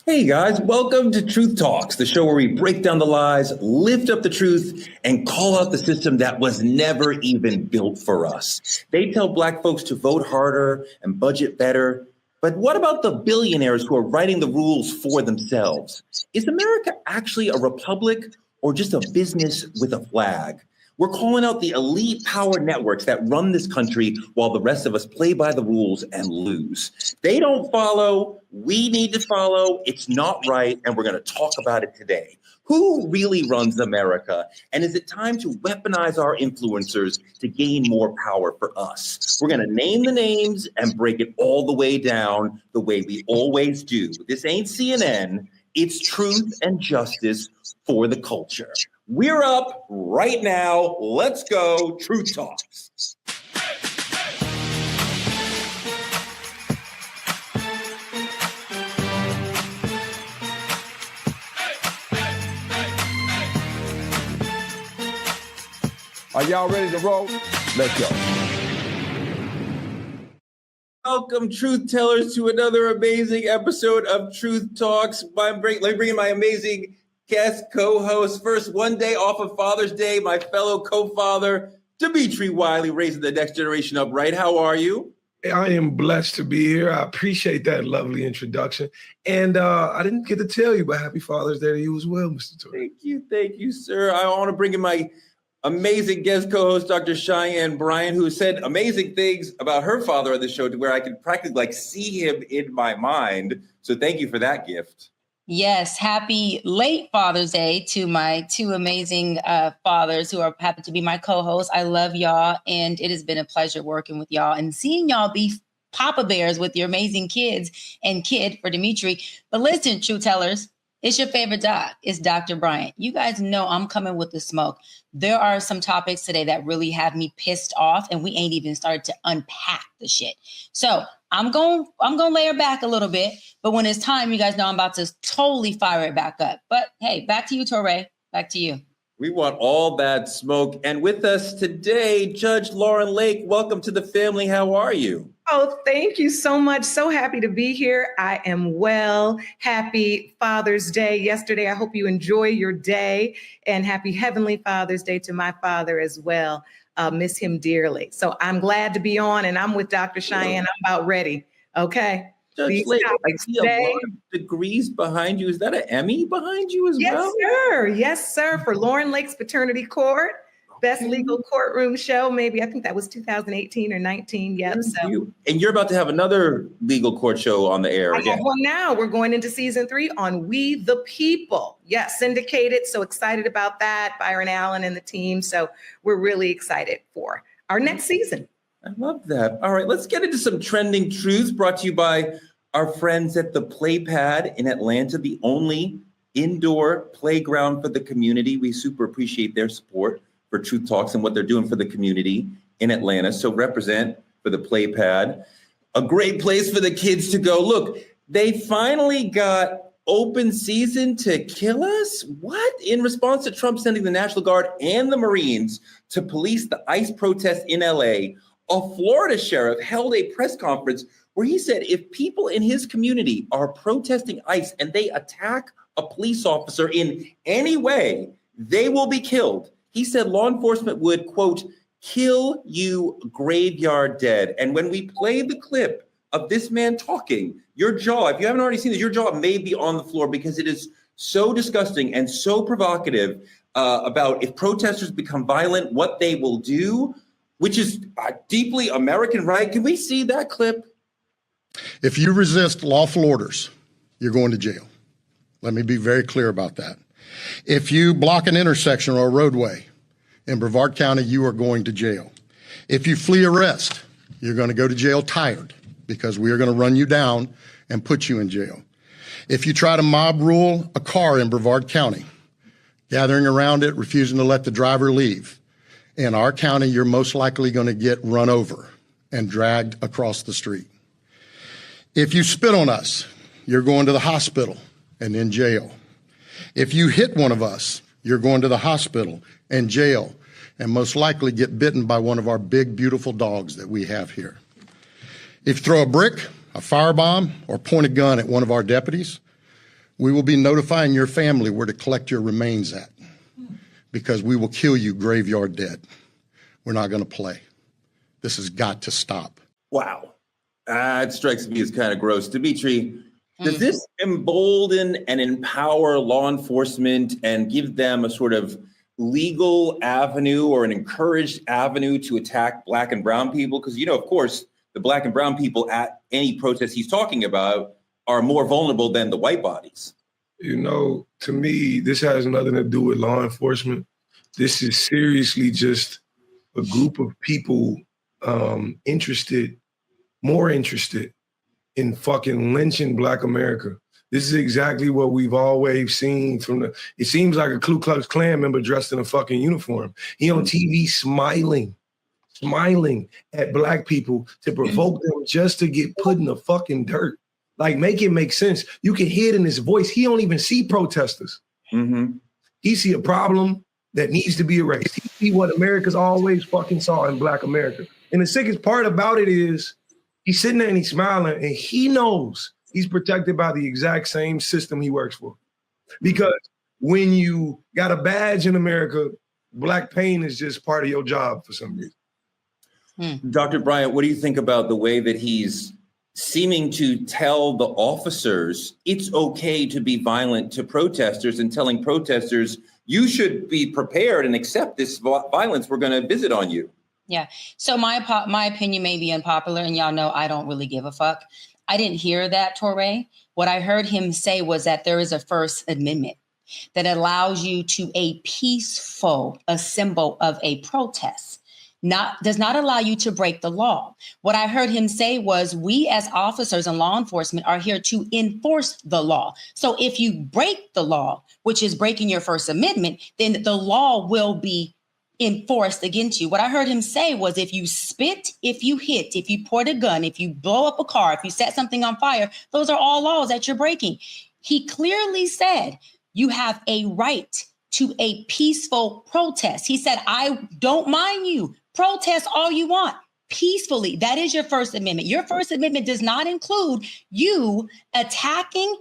Hey guys, welcome to Truth Talks, the show where we break down the lies, lift up the truth, and call out the system that was never even built for us. They tell Black folks to vote harder and budget better. But what about the billionaires who are writing the rules for themselves? Is America actually a republic or just a business with a flag? We're calling out the elite power networks that run this country while the rest of us play by the rules and lose. They don't follow. We need to follow. It's not right. And we're going to talk about it today. Who really runs America? And is it time to weaponize our influencers to gain more power for us? We're going to name the names and break it all the way down the way we always do. This ain't CNN. It's truth and justice for the culture. We're up right now. Let's go. Truth Talks. Are y'all ready to roll? Let's go. Welcome, truth tellers, to another amazing episode of Truth Talks. Let me bring in my amazing guest co-host. First, one day off of Father's Day, my fellow co-father, Dimitri Wiley, raising the next generation up right. How are you? I am blessed to be here. I appreciate that lovely introduction. And I didn't get to tell you, but happy Father's Day to you as well, Mr. Torrey. Thank you, sir. I want to bring in my amazing guest co-host, Dr. Cheyenne Bryant, who said amazing things about her father on the show to where I could practically see him in my mind. So thank you for that gift. Yes, happy late Father's Day to my two amazing fathers who happen to be my co-hosts. I love y'all, and it has been a pleasure working with y'all and seeing y'all be Papa Bears with your amazing kids and kid for Dimitri. But listen, True Tellers, it's your favorite doc. It's Dr. Bryant. You guys know I'm coming with the smoke. There are some topics today that really have me pissed off, and we ain't even started to unpack the shit. So I'm going layer back a little bit, but when it's time, you guys know I'm about to totally fire it back up. But hey, back to you, Torrey. Back to you. We want all that smoke. And with us today, Judge Lauren Lake. Welcome to the family. How are you? Oh, thank you so much. So happy to be here. I am well. Happy Father's Day yesterday. I hope you enjoy your day, and happy Heavenly Father's Day to my father as well. Miss him dearly. So I'm glad to be on, and I'm with Dr. Cheyenne. I'm about ready. Okay. Judge Lake, I see a lot of degrees behind you. Is that an Emmy behind you as well? Yes, sir. Yes, sir. For Lauren Lake's Paternity Court. Best legal courtroom show, maybe. I think that was 2018 or 19. Yep. And you're about to have another legal court show on the air again. Well, now we're going into season 3 on We the People. Yes, syndicated. So excited about that. Byron Allen and the team. So we're really excited for our next season. I love that. All right, let's get into some trending truths brought to you by our friends at the Playpad in Atlanta, the only indoor playground for the community. We super appreciate their support for Truth Talks and what they're doing for the community in Atlanta. So represent for the Playpad. A great place for the kids to go. Look, they finally got open season to kill us? What? In response to Trump sending the National Guard and the Marines to police the ICE protest in LA, a Florida sheriff held a press conference where he said if people in his community are protesting ICE and they attack a police officer in any way, they will be killed. He said law enforcement would, quote, kill you graveyard dead. And when we play the clip of this man talking, your jaw, if you haven't already seen this, your jaw may be on the floor because it is so disgusting and so provocative about if protesters become violent, what they will do, which is deeply American, right? Can we see that clip? If you resist lawful orders, you're going to jail. Let me be very clear about that. If you block an intersection or a roadway in Brevard County, you are going to jail. If you flee arrest, you're going to go to jail tired because we are going to run you down and put you in jail. If you try to mob rule a car in Brevard County, gathering around it, refusing to let the driver leave, in our county, you're most likely going to get run over and dragged across the street. If you spit on us, you're going to the hospital and in jail. If you hit one of us, you're going to the hospital and jail and most likely get bitten by one of our big, beautiful dogs that we have here. If you throw a brick, a firebomb, or point a gun at one of our deputies, We will be notifying your family where to collect your remains at, because we will kill you graveyard dead. We're not going to play. This has got to stop. Wow. It strikes me as kind of gross. Dimitri, does this embolden and empower law enforcement and give them a sort of legal avenue or an encouraged avenue to attack Black and brown people? Because, of course, the Black and brown people at any protest he's talking about are more vulnerable than the white bodies. To me, this has nothing to do with law enforcement. This is seriously just a group of people more interested in fucking lynching Black America. This is exactly what we've always seen it seems like a Ku Klux Klan member dressed in a fucking uniform. He on TV smiling at Black people to provoke them just to get put in the fucking dirt. Like, make it make sense. You can hear it in his voice. He don't even see protesters. Mm-hmm. He see a problem that needs to be erased. He see what America's always fucking saw in Black America. And the sickest part about it is he's sitting there and he's smiling, and he knows he's protected by the exact same system he works for. Because when you got a badge in America, Black pain is just part of your job for some reason. Dr. Bryant, what do you think about the way that he's seeming to tell the officers it's okay to be violent to protesters and telling protesters you should be prepared and accept this violence we're going to visit on you? Yeah. So my opinion may be unpopular, and y'all know I don't really give a fuck. I didn't hear that, Torre. What I heard him say was that there is a First Amendment that allows you to a peaceful symbol of a protest. Does not allow you to break the law. What I heard him say was, we as officers and law enforcement are here to enforce the law. So if you break the law, which is breaking your First Amendment, then the law will be enforced against you. What I heard him say was, if you spit, if you hit, if you point a gun, if you blow up a car, if you set something on fire, those are all laws that you're breaking. He clearly said you have a right to a peaceful protest. He said, I don't mind you. Protest all you want peacefully. That is your First Amendment. Your First Amendment does not include you attacking,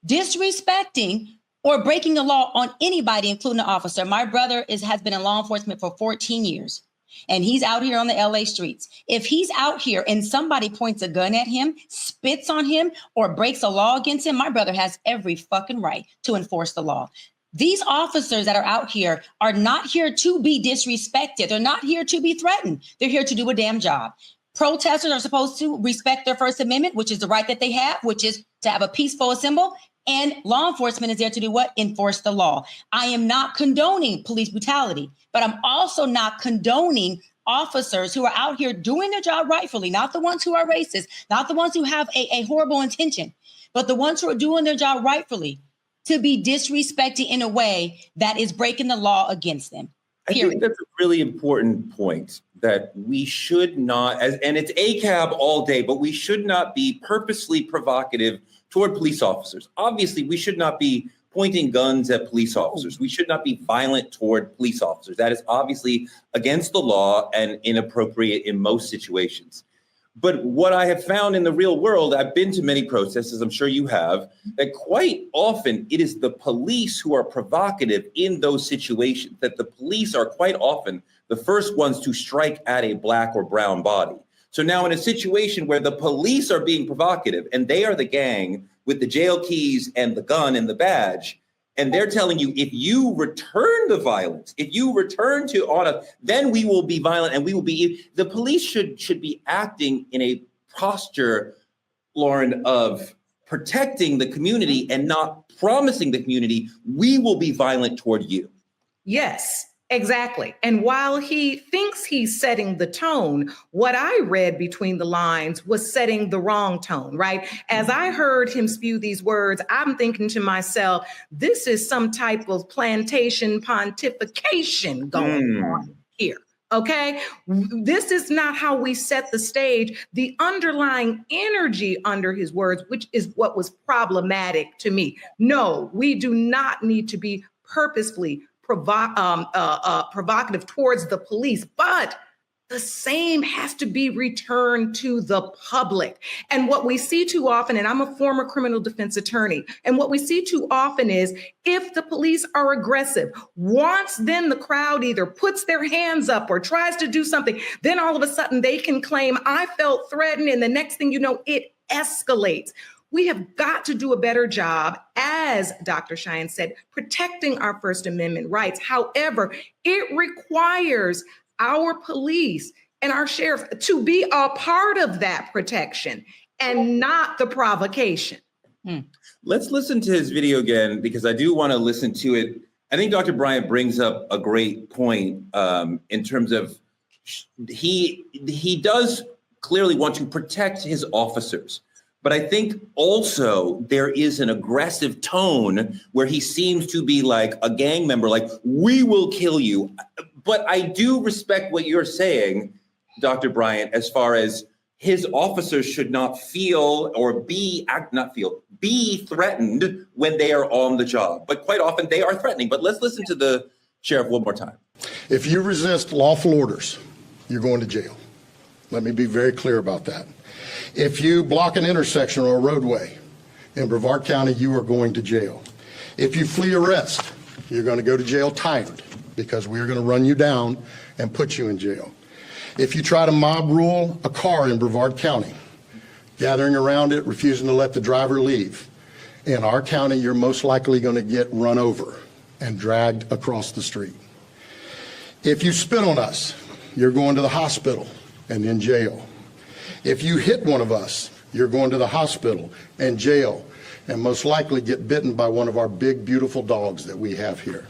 disrespecting, or breaking the law on anybody, including an officer. My brother has been in law enforcement for 14 years, and he's out here on the LA streets. If he's out here and somebody points a gun at him, spits on him, or breaks a law against him, my brother has every fucking right to enforce the law. These officers that are out here are not here to be disrespected. They're not here to be threatened. They're here to do a damn job. Protesters are supposed to respect their First Amendment, which is the right that they have, which is to have a peaceful assembly. And law enforcement is there to do what? Enforce the law. I am not condoning police brutality, but I'm also not condoning officers who are out here doing their job rightfully, not the ones who are racist, not the ones who have a horrible intention, but the ones who are doing their job rightfully, to be disrespected in a way that is breaking the law against them. Period. I think that's a really important point, that we should not, and it's ACAB all day, but we should not be purposely provocative toward police officers. Obviously, we should not be pointing guns at police officers. We should not be violent toward police officers. That is obviously against the law and inappropriate in most situations. But what I have found in the real world, I've been to many protests, as I'm sure you have, that quite often it is the police who are provocative in those situations, that the police are quite often the first ones to strike at a Black or brown body. So now in a situation where the police are being provocative and they are the gang with the jail keys and the gun and the badge, and they're telling you, if you return the violence, if you return to honor, then we will be violent and we will be, the police should be acting in a posture, Lauren, of protecting the community and not promising the community, we will be violent toward you. Yes, exactly. And while he thinks he's setting the tone, what I read between the lines was setting the wrong tone, right? As I heard him spew these words, I'm thinking to myself, this is some type of plantation pontification going on here. Okay, this is not how we set the stage. The underlying energy under his words, which is what was problematic to me. No, we do not need to be purposefully provocative towards the police, but the same has to be returned to the public. And what we see too often, and I'm a former criminal defense attorney, and what we see too often is if the police are aggressive, once then the crowd either puts their hands up or tries to do something, then all of a sudden they can claim, I felt threatened, and the next thing you know, it escalates. We have got to do a better job, as Dr. Cheyenne said, protecting our First Amendment rights. However, it requires our police and our sheriffs to be a part of that protection and not the provocation. Let's listen to his video again, because I do want to listen to it. I think Dr. Bryant brings up a great point in terms of he does clearly want to protect his officers. But I think also there is an aggressive tone where he seems to be like a gang member, like, we will kill you. But I do respect what you're saying, Dr. Bryant, as far as his officers should not feel or be threatened when they are on the job. But quite often they are threatening. But let's listen to the sheriff one more time. If you resist lawful orders, you're going to jail. Let me be very clear about that. If you block an intersection or a roadway in Brevard County, you are going to jail. If you flee arrest, you're going to go to jail timed, because we are going to run you down and put you in jail. If you try to mob rule a car in Brevard County, gathering around it, refusing to let the driver leave, in our county, you're most likely going to get run over and dragged across the street. If you spit on us, you're going to the hospital and in jail. If you hit one of us, you're going to the hospital and jail, and most likely get bitten by one of our big, beautiful dogs that we have here.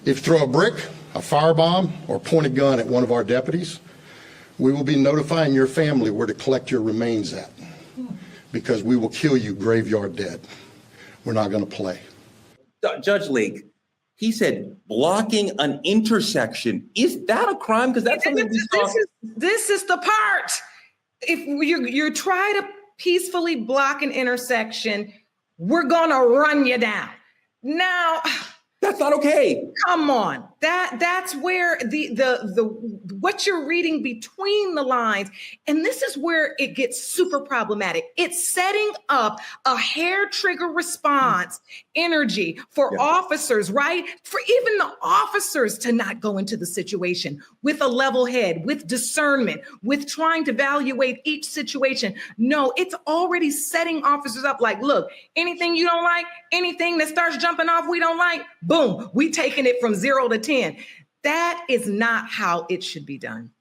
If you throw a brick, a firebomb, or point a gun at one of our deputies, we will be notifying your family where to collect your remains at, because we will kill you graveyard dead. We're not going to play. Judge Lake, he said blocking an intersection. Is that a crime? Because that's something we saw. This is the part. If you try to peacefully block an intersection, we're going to run you down. Now, that's not okay. Come on. That's where the what you're reading between the lines, and this is where it gets super problematic. It's setting up a hair trigger response energy for officers, right? For even the officers to not go into the situation with a level head, with discernment, with trying to evaluate each situation. No, it's already setting officers up like, look, anything you don't like, anything that starts jumping off we don't like, boom, we taking it from 0 to 10. That is not how it should be done.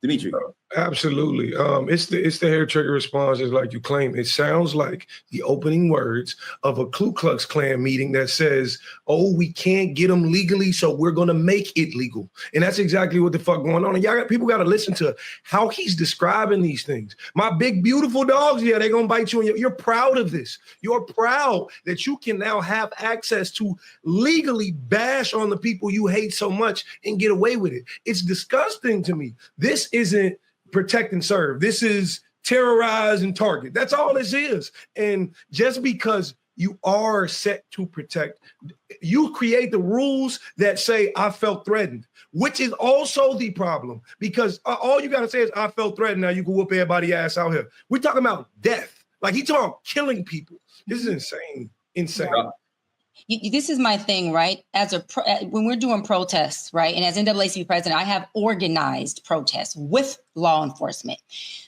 Dimitri. Absolutely. It's the hair trigger responses like you claim. It sounds like the opening words of a Ku Klux Klan meeting that says, oh, we can't get them legally, so we're going to make it legal. And that's exactly what the fuck going on. And people got to listen to how he's describing these things. My big, beautiful dogs, yeah, they're going to bite you. And you're proud of this. You're proud that you can now have access to legally bash on the people you hate so much and get away with it. It's disgusting to me. This isn't protect and serve. This is terrorize and target. That's all this is. And just because you are set to protect, you create the rules that say, I felt threatened, which is also the problem, because all you got to say is, I felt threatened. Now you can whoop everybody's ass out here. We're talking about death. Like he's talking about killing people. This is insane. Insane. Yeah. This is my thing, right? When we're doing protests, right? And as NAACP president, I have organized protests with law enforcement.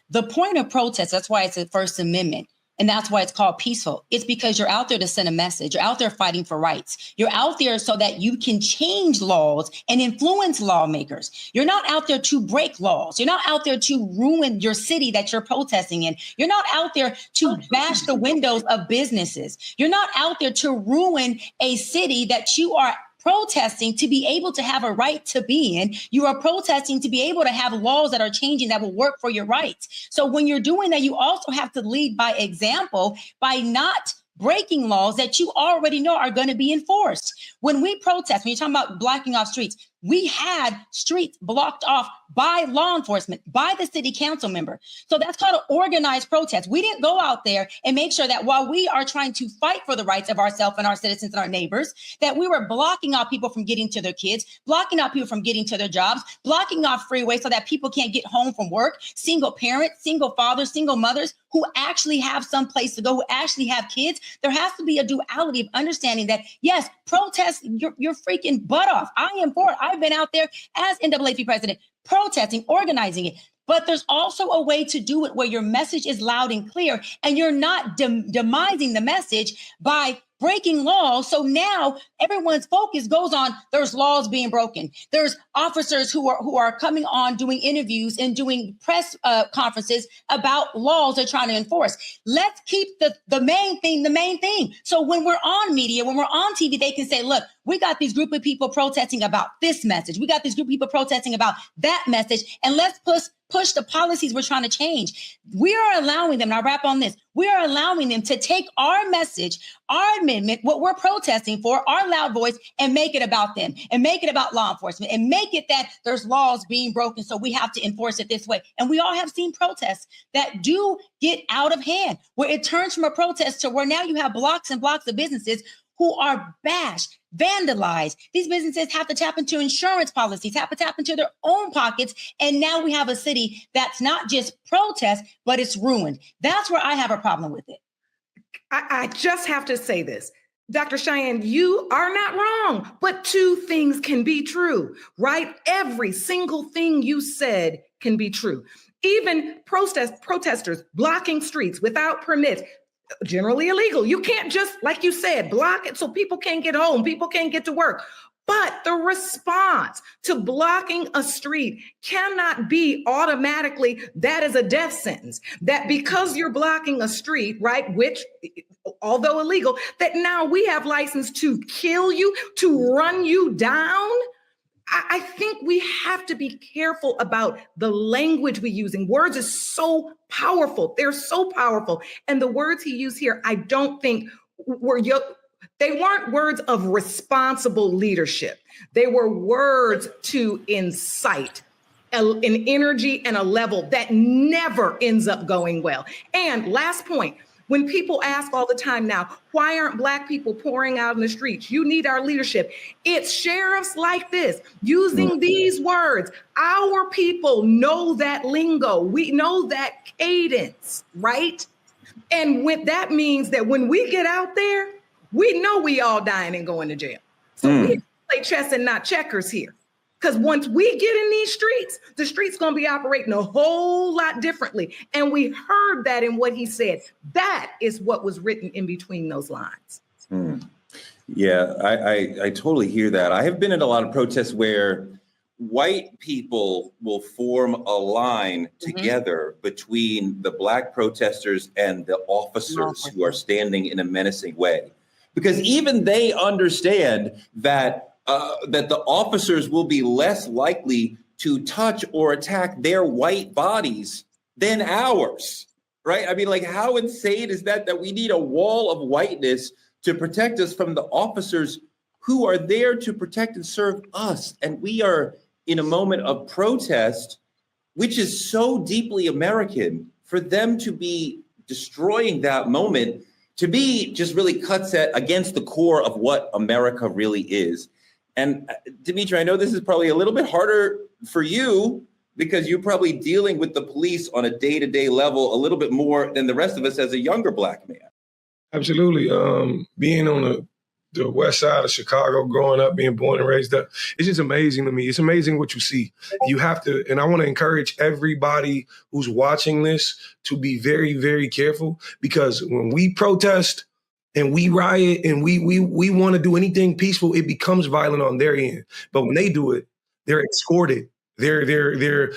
The point of protest, that's why it's a First Amendment. And that's why it's called peaceful. It's because you're out there to send a message. You're out there fighting for rights. You're out there so that you can change laws and influence lawmakers. You're not out there to break laws. You're not out there to ruin your city that you're protesting in. You're not out there to bash the windows of businesses. You're not out there to ruin a city that you are protesting to be able to have a right to be in. You are protesting to be able to have laws that are changing that will work for your rights. So when you're doing that, you also have to lead by example by not breaking laws that you already know are going to be enforced. When we protest, when you're talking about blocking off streets, we had streets blocked off by law enforcement, by the city council member. So that's called an organized protest. We didn't go out there and make sure that while we are trying to fight for the rights of ourselves and our citizens and our neighbors, that we were blocking out people from getting to their kids, blocking out people from getting to their jobs, blocking off freeways so that people can't get home from work, single parents, single fathers, single mothers who actually have some place to go, who actually have kids. There has to be a duality of understanding that, yes, protest your freaking butt off. I am for it. I've been out there as NAACP president, protesting, organizing it. But there's also a way to do it where your message is loud and clear, and you're not demising the message by breaking laws. So now everyone's focus goes on, there's laws being broken. There's officers who are coming on doing interviews and doing press conferences about laws they're trying to enforce. Let's keep the main thing the main thing. So when we're on media, when we're on TV, they can say, look, we got these group of people protesting about this message. We got this group of people protesting about that message. And let's push the policies we're trying to change. We are allowing them, and I'll wrap on this, we are allowing them to take our message, our amendment, what we're protesting for, our loud voice, and make it about them, and make it about law enforcement, and make it that there's laws being broken, so we have to enforce it this way. And we all have seen protests that do get out of hand, where it turns from a protest to where now you have blocks and blocks of businesses who are bashed, vandalized. These businesses have to tap into insurance policies, have to tap into their own pockets. And now we have a city that's not just protest, but it's ruined. That's where I have a problem with it. I just have to say this. Dr. Cheyenne, you are not wrong, but two things can be true, right? Every single thing you said can be true. Even protesters blocking streets without permits, generally illegal. You can't just, like you said, block it so people can't get home, people can't get to work. But the response to blocking a street cannot be automatically that is a death sentence. That because you're blocking a street, right, which, although illegal, that now we have license to kill you, to run you down. I think we have to be careful about the language we use. And words is so powerful. They're so powerful. And the words he used here, I don't think they weren't words of responsible leadership. They were words to incite an energy and a level that never ends up going well. And last point, when people ask all the time now, why aren't Black people pouring out in the streets? You need our leadership. It's sheriffs like this using these words. Our people know that lingo. We know that cadence, right? And what that means that when we get out there, we know we all dying and going to jail. So we play chess and not checkers here. Because once we get in these streets, the streets going to be operating a whole lot differently. And we heard that in what he said. That is what was written in between those lines. Yeah, I totally hear that. I have been in a lot of protests where white people will form a line together between the Black protesters and the officers who are standing in a menacing way. Because even they understand that that the officers will be less likely to touch or attack their white bodies than ours, right? I mean, like, how insane is that we need a wall of whiteness to protect us from the officers who are there to protect and serve us? And we are in a moment of protest, which is so deeply American. For them to be destroying that moment, to me, just really cuts against the core of what America really is. And Dimitri, I know this is probably a little bit harder for you because you're probably dealing with the police on a day-to-day level a little bit more than the rest of us as a younger Black man. Absolutely. Being on the west side of Chicago, growing up, being born and raised up, it's just amazing to me. It's amazing what you see. You have to, and I want to encourage everybody who's watching this to be very, very careful, because when we protest and we riot and we want to do anything peaceful, it becomes violent on their end. But when they do it, they're escorted. They're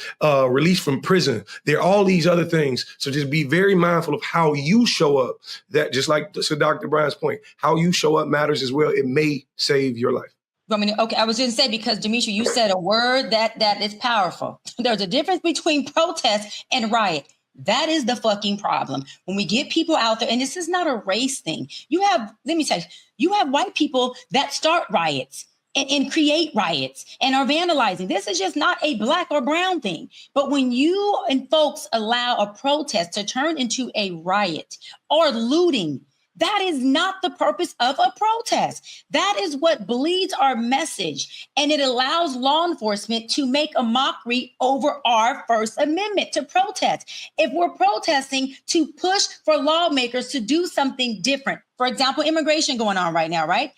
released from prison. They're all these other things. So just be very mindful of how you show up. That just like to Dr. Brian's point, how you show up matters as well. It may save your life. Okay, I was going to say, because Dimitri, you said a word that is powerful. There's a difference between protest and riot. That is the fucking problem. When we get people out there, and this is not a race thing. Let me tell you, you have white people that start riots. and create riots and are vandalizing. This is just not a black or brown thing. But when you and folks allow a protest to turn into a riot or looting, that is not the purpose of a protest. That is what bleeds our message. And it allows law enforcement to make a mockery over our First Amendment to protest. If we're protesting to push for lawmakers to do something different, for example, immigration going on right now, right?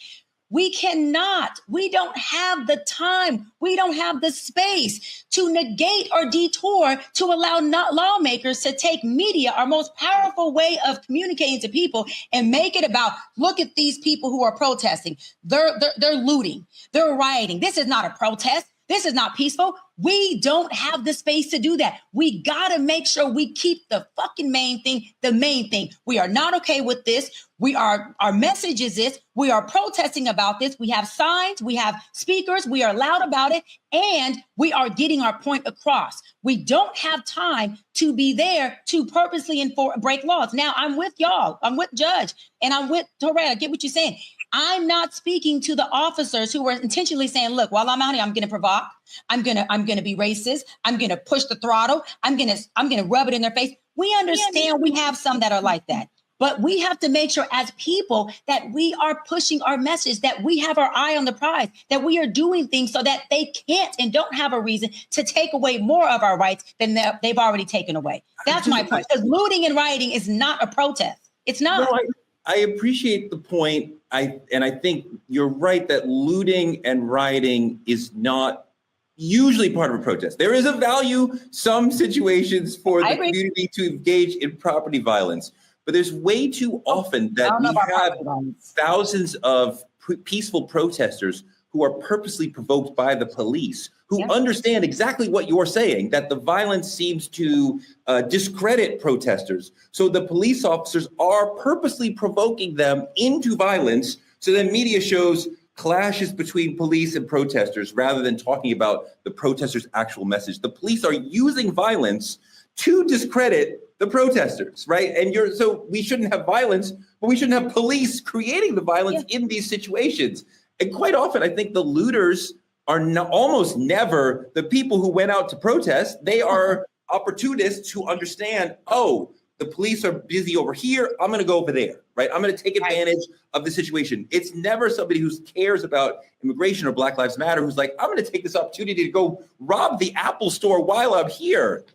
We don't have the time. We don't have the space to negate or detour to allow lawmakers to take media, our most powerful way of communicating to people, and make it about, look at these people who are protesting. They're looting. They're rioting. This is not a protest. This is not peaceful. We don't have the space to do that. We got to make sure we keep the fucking main thing, the main thing. We are not okay with this. Our message is this. We are protesting about this. We have signs, we have speakers, we are loud about it, and we are getting our point across. We don't have time to be there to purposely break laws. Now, I'm with y'all. I'm with Judge, and I'm with Torre. I get what you're saying. I'm not speaking to the officers who were intentionally saying, look, while I'm out here, I'm going to provoke. I'm going to be racist. I'm going to push the throttle. I'm going to rub it in their face. We understand we have some that are like that, but we have to make sure as people that we are pushing our message, that we have our eye on the prize, that we are doing things so that they can't and don't have a reason to take away more of our rights than they've already taken away. That's my point. Because looting and rioting is not a protest. It's not. No, I appreciate the point. I think you're right that looting and rioting is not usually part of a protest. There is a value, some situations, for the community to engage in property violence, but there's way too often that we have thousands of peaceful protesters who are purposely provoked by the police, who understand exactly what you're saying, that the violence seems to discredit protesters. So the police officers are purposely provoking them into violence. So then media shows clashes between police and protesters rather than talking about the protesters' actual message. The police are using violence to discredit the protesters, right? So we shouldn't have violence, but we shouldn't have police creating the violence in these situations. And quite often, I think the looters are almost never the people who went out to protest. They are opportunists who understand, oh, the police are busy over here. I'm going to go over there, right? I'm going to take advantage of the situation. It's never somebody who cares about immigration or Black Lives Matter who's like, I'm going to take this opportunity to go rob the Apple store while I'm here.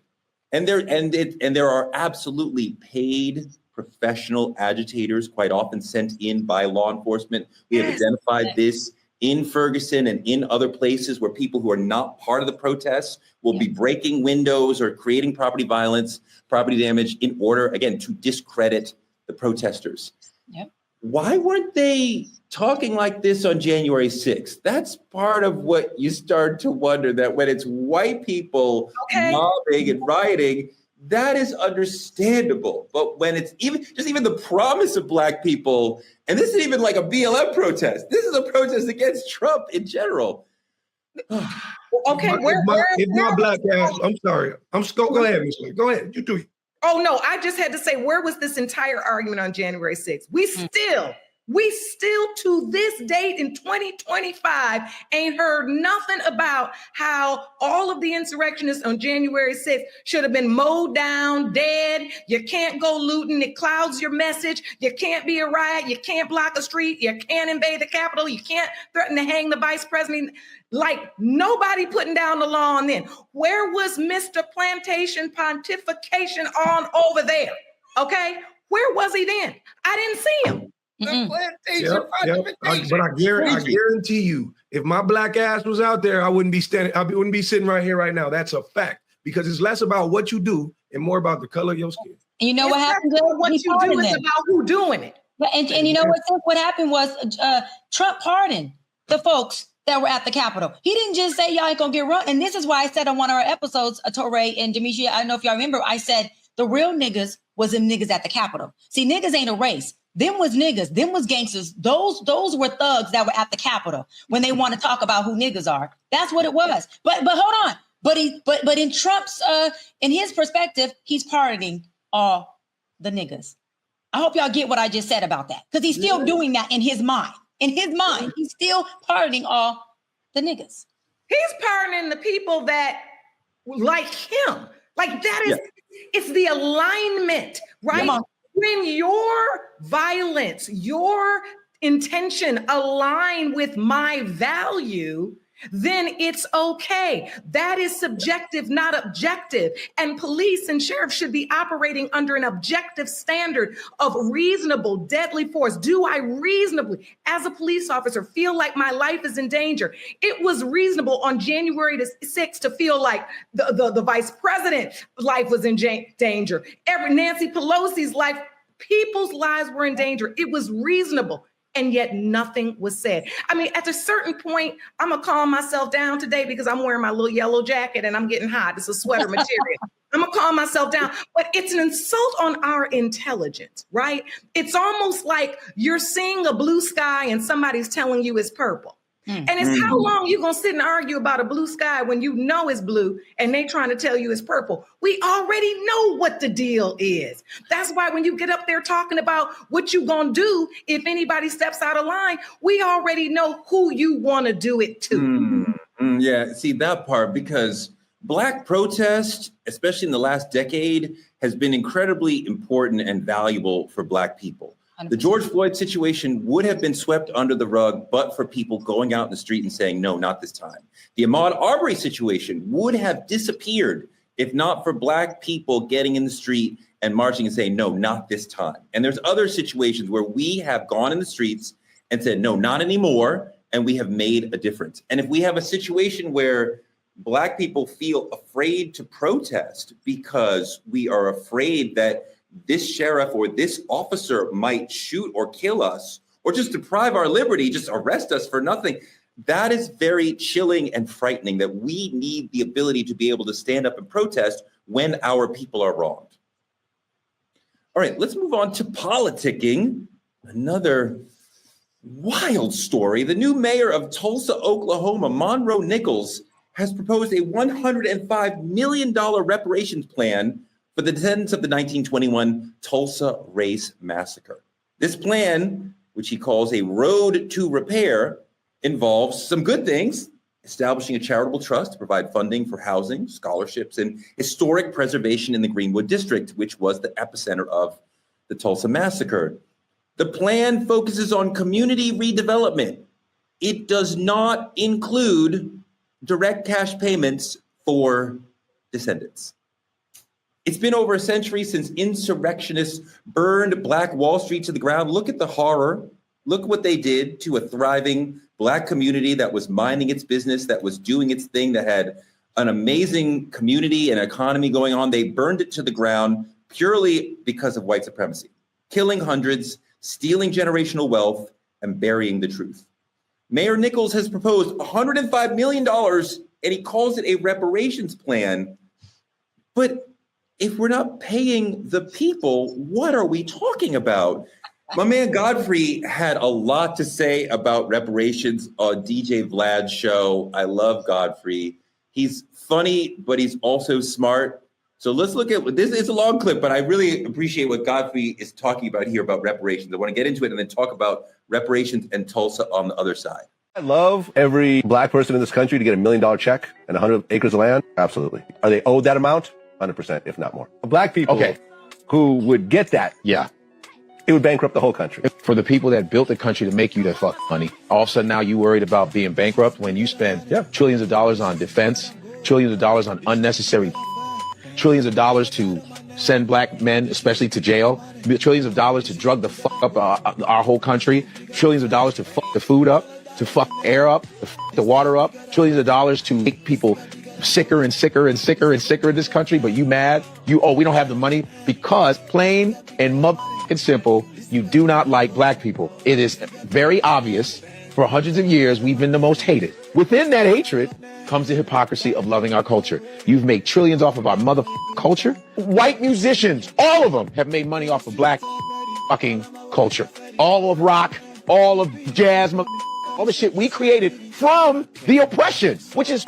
And there are absolutely paid professional agitators, quite often sent in by law enforcement. We have identified this in Ferguson and in other places where people who are not part of the protests will be breaking windows or creating property violence, property damage in order, again, to discredit the protesters. Why weren't they talking like this on January 6th? That's part of what you start to wonder, that when it's white people mobbing and rioting, that is understandable. But when it's even the promise of Black people, and this isn't even like a BLM protest, this is a protest against Trump in general. If my Black ass, I'm sorry. Go ahead, Ms. Lee. Go ahead. You do it. Oh, no, I just had to say, where was this entire argument on January 6th? We still to this date in 2025 ain't heard nothing about how all of the insurrectionists on January 6th should have been mowed down, dead. You can't go looting. It clouds your message. You can't be a riot. You can't block a street. You can't invade the Capitol. You can't threaten to hang the vice president. Like, nobody putting down the law on then. Where was Mr. Plantation pontification on over there? Okay? Where was he then? I didn't see him. But I guarantee you, if my Black ass was out there, I wouldn't be sitting right here right now. That's a fact, because it's less about what you do and more about the color of your skin. You know what happened? What you do is about who doing it. And you know what happened was Trump pardoned the folks that were at the Capitol. He didn't just say y'all ain't gonna get run. And this is why I said on one of our episodes, Torre and Demetria, I don't know if y'all remember, I said the real niggas was them niggas at the Capitol. See, niggas ain't a race. Them was niggas. Them was gangsters. Those were thugs that were at the Capitol when they want to talk about who niggas are. That's what it was. But hold on. But in Trump's in his perspective, he's pardoning all the niggas. I hope y'all get what I just said about that, because he's still doing that in his mind. In his mind, he's still pardoning all The niggas. He's pardoning the people that like him. Like that is, it's the alignment, right? When your violence, your intention align with my value, then it's okay. That is subjective, not objective. And police and sheriffs should be operating under an objective standard of reasonable, deadly force. Do I reasonably, as a police officer, feel like my life is in danger? It was reasonable on January the 6th to feel like the vice president's life was in danger. Nancy Pelosi's life, people's lives were in danger. It was reasonable. And yet nothing was said. I mean, at a certain point, I'm gonna calm myself down today because I'm wearing my little yellow jacket and I'm getting hot. It's a sweater material. I'm gonna calm myself down, but it's an insult on our intelligence, right? It's almost like you're seeing a blue sky and somebody's telling you it's purple. And it's how long you gonna sit and argue about a blue sky when you know it's blue and they trying to tell you it's purple? We already know what the deal is. That's why when you get up there talking about what you gonna do if anybody steps out of line, we already know who you want to do it to. Yeah, see that part, because Black protest, especially in the last decade, has been incredibly important and valuable for Black people. 100%. The George Floyd situation would have been swept under the rug, but for people going out in the street and saying, no, not this time. The Ahmaud Arbery situation would have disappeared if not for Black people getting in the street and marching and saying, no, not this time. And there's other situations where we have gone in the streets and said, no, not anymore. And we have made a difference. And if we have a situation where Black people feel afraid to protest because we are afraid that this sheriff or this officer might shoot or kill us, or just deprive our liberty, just arrest us for nothing, that is very chilling and frightening, that we need the ability to be able to stand up and protest when our people are wronged. All right, let's move on to politicking. Another wild story. The new mayor of Tulsa, Oklahoma, Monroe Nichols, has proposed a $105 million reparations plan for the descendants of the 1921 Tulsa Race Massacre. This plan, which he calls a road to repair, involves some good things: establishing a charitable trust to provide funding for housing, scholarships, and historic preservation in the Greenwood District, which was the epicenter of the Tulsa Massacre. The plan focuses on community redevelopment. It does not include direct cash payments for descendants. It's been over a century since insurrectionists burned Black Wall Street to the ground. Look at the horror. Look what they did to a thriving Black community that was minding its business, that was doing its thing, that had an amazing community and economy going on. They burned it to the ground purely because of white supremacy, killing hundreds, stealing generational wealth, and burying the truth. Mayor Nichols has proposed $105 million, and he calls it a reparations plan. But if we're not paying the people, what are we talking about? My man Godfrey had a lot to say about reparations on DJ Vlad's show. I love Godfrey. He's funny, but he's also smart. So let's look at this. It's a long clip, but I really appreciate what Godfrey is talking about here about reparations. I want to get into it and then talk about reparations and Tulsa on the other side. I love every Black person in this country to get $1 million check and 100 acres of land. Absolutely. Are they owed that amount? 100%, if not more. Black people who would get that, it would bankrupt the whole country. For the people that built the country to make you that fuck money, all of a sudden now you worried about being bankrupt when you spend trillions of dollars on defense, trillions of dollars on unnecessary, trillions of dollars to send Black men, especially to jail, trillions of dollars to drug the fuck up our whole country, trillions of dollars to fuck the food up, to fuck the air up, to fuck the water up, trillions of dollars to make people sicker and sicker and sicker and sicker in this country, but you mad? We don't have the money because plain and motherfucking simple, you do not like Black people. It is very obvious. For hundreds of years, we've been the most hated. Within that hatred comes the hypocrisy of loving our culture. You've made trillions off of our motherfucking culture. White musicians, all of them have made money off of Black fucking culture. All of rock, all of jazz, all the shit we created from the oppression, which is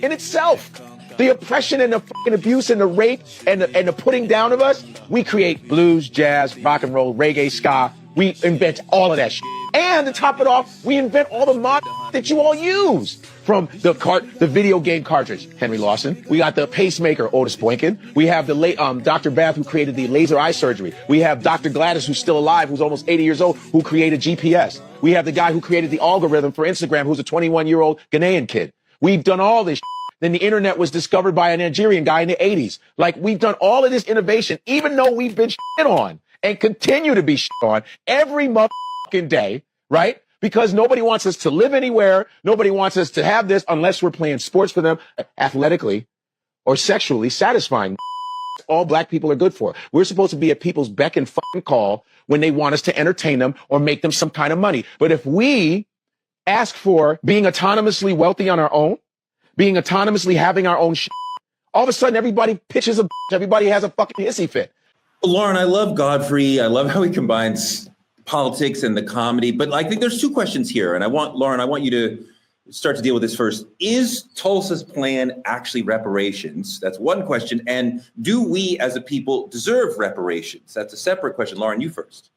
in itself. The oppression and the fucking abuse and the rape and the putting down of us, we create blues, jazz, rock and roll, reggae, ska, We invent all of that shit. And to top it off, we invent all the mod that you all use. From the video game cartridge, Henry Lawson. We got the pacemaker, Otis Boynton. We have the late Dr. Bath, who created the laser eye surgery. We have Dr. Gladys, who's still alive, who's almost 80 years old, who created GPS. We have the guy who created the algorithm for Instagram, who's a 21-year-old Ghanaian kid. We've done all this shit. Then the internet was discovered by a Nigerian guy in the 80s. Like, we've done all of this innovation, even though we've been shit on and continue to be shit on every motherfucking day, right? Because nobody wants us to live anywhere. Nobody wants us to have this unless we're playing sports for them athletically or sexually satisfying. All black people are good for. We're supposed to be at people's beck and fucking call when they want us to entertain them or make them some kind of money. But if we ask for being autonomously wealthy on our own, being autonomously having our own shit, all of a sudden everybody pitches a bitch. Everybody has a fucking hissy fit. Lauren, I love Godfrey. I love how he combines politics and the comedy, but I think there's two questions here. And Lauren, I want you to start to deal with this first. Is Tulsa's plan actually reparations? That's one question. And do we as a people deserve reparations? That's a separate question. Lauren, you first.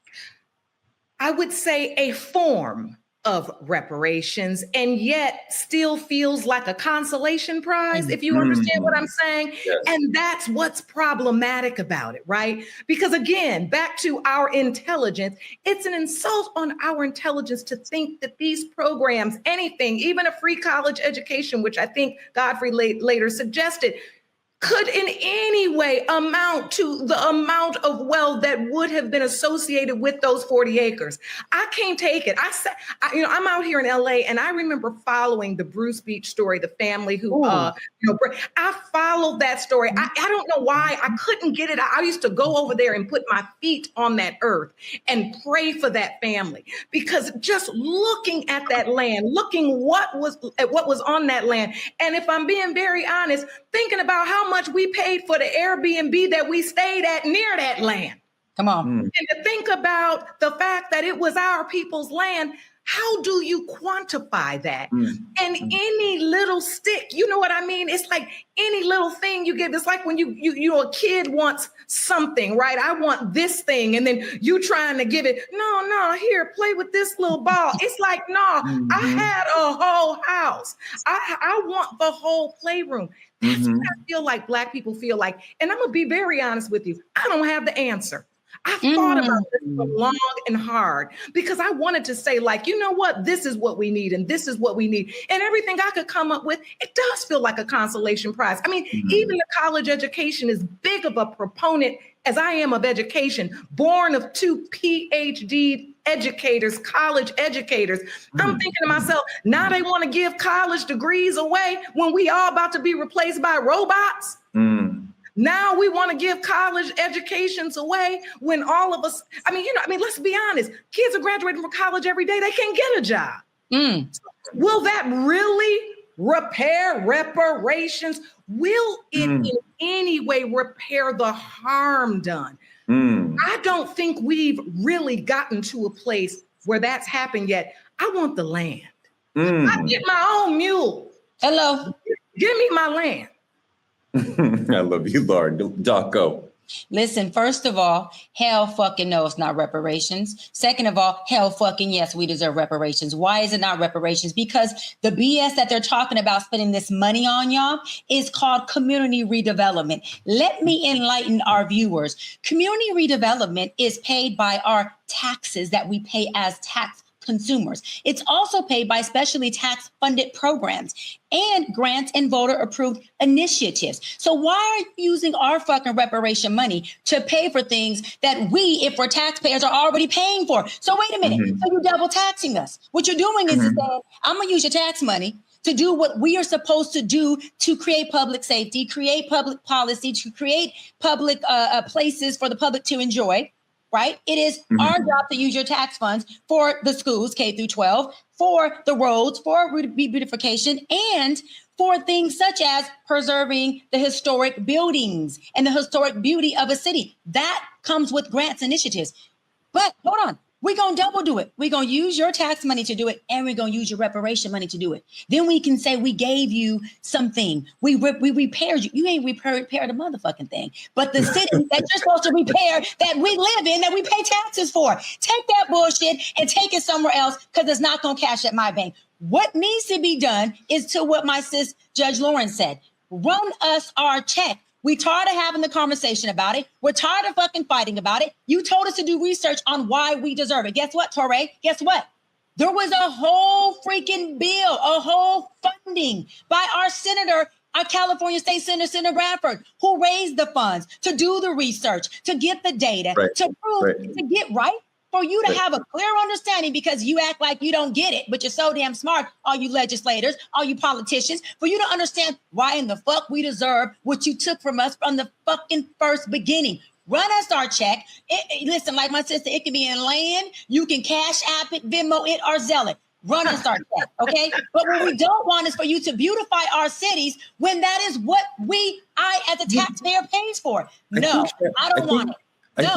I would say a form of reparations, and yet still feels like a consolation prize, if you understand what I'm saying. Yes. And that's what's problematic about it, right? Because again, back to our intelligence, it's an insult on our intelligence to think that these programs, anything, even a free college education, which I think Godfrey later suggested, could in any way amount to the amount of wealth that would have been associated with those 40 acres. I can't take it. I'm out here in LA, and I remember following the Bruce Beach story, the family who, I followed that story. I don't know why I couldn't get it. I used to go over there and put my feet on that earth and pray for that family, because just looking at that land, looking at what was on that land, and if I'm being very honest, thinking about how much we paid for the Airbnb that we stayed at near that land. Come on. And to think about the fact that it was our people's land, how do you quantify that? And any little stick, you know what I mean? It's like any little thing you give. It's like when a kid wants something, right? I want this thing. And then you trying to give it, no, here, play with this little ball. It's like, no, I had a whole house. I want the whole playroom. That's what I feel like Black people feel like. And I'm going to be very honest with you. I don't have the answer. I've thought about this for long and hard, because I wanted to say, like, you know what, this is what we need, and this is what we need. And everything I could come up with, it does feel like a consolation prize. I mean, even the college education, is big of a proponent as I am of education, born of two PhD educators, college educators. I'm thinking to myself, now they want to give college degrees away when we all about to be replaced by robots. Now we want to give college educations away when all of us, let's be honest, kids are graduating from college every day. They can't get a job. Will that really repair reparations? Will it in any way repair the harm done? I don't think we've really gotten to a place where that's happened yet. I want the land. I get my own mule. Hello. Give me my land. I love you, Lauren. Doc, go. Listen, first of all, hell fucking no, it's not reparations. Second of all, hell fucking yes, we deserve reparations. Why is it not reparations? Because the BS that they're talking about spending this money on, y'all, is called community redevelopment. Let me enlighten our viewers. Community redevelopment is paid by our taxes that we pay as tax consumers. It's also paid by specially tax funded programs and grants and voter approved initiatives. So why are you using our fucking reparation money to pay for things that we, if we're taxpayers, are already paying for? So wait a minute. So you're double taxing us. What you're doing is saying, I'm going to use your tax money to do what we are supposed to do to create public safety, create public policy, to create public places for the public to enjoy. Right? It is our job to use your tax funds for the schools, K through 12, for the roads, for beautification, and for things such as preserving the historic buildings and the historic beauty of a city. That comes with grants initiatives. But hold on. We're going to double do it. We're going to use your tax money to do it, and we're going to use your reparation money to do it. Then we can say we gave you something. We repaired you. You ain't repaired a motherfucking thing. But the city that you're supposed to repair, that we live in, that we pay taxes for, take that bullshit and take it somewhere else, because it's not going to cash at my bank. What needs to be done is to what my sis, Judge Lauren, said. Run us our check. We tired of having the conversation about it. We're tired of fucking fighting about it. You told us to do research on why we deserve it. Guess what, Torre? Guess what? There was a whole freaking bill, a whole funding by our senator, our California State Senator, Senator Bradford, who raised the funds to do the research, to get the data, to prove, to get right. For you to have a clear understanding, because you act like you don't get it, but you're so damn smart, all you legislators, all you politicians, for you to understand why in the fuck we deserve what you took from us from the fucking first beginning. Run us our check. Listen, like my sister, it can be in land. You can Cash App it, Venmo it, or Zelle it. Run us our check, okay? But what we don't want is for you to beautify our cities when that is what I as a taxpayer pays for. No, I don't want it. No.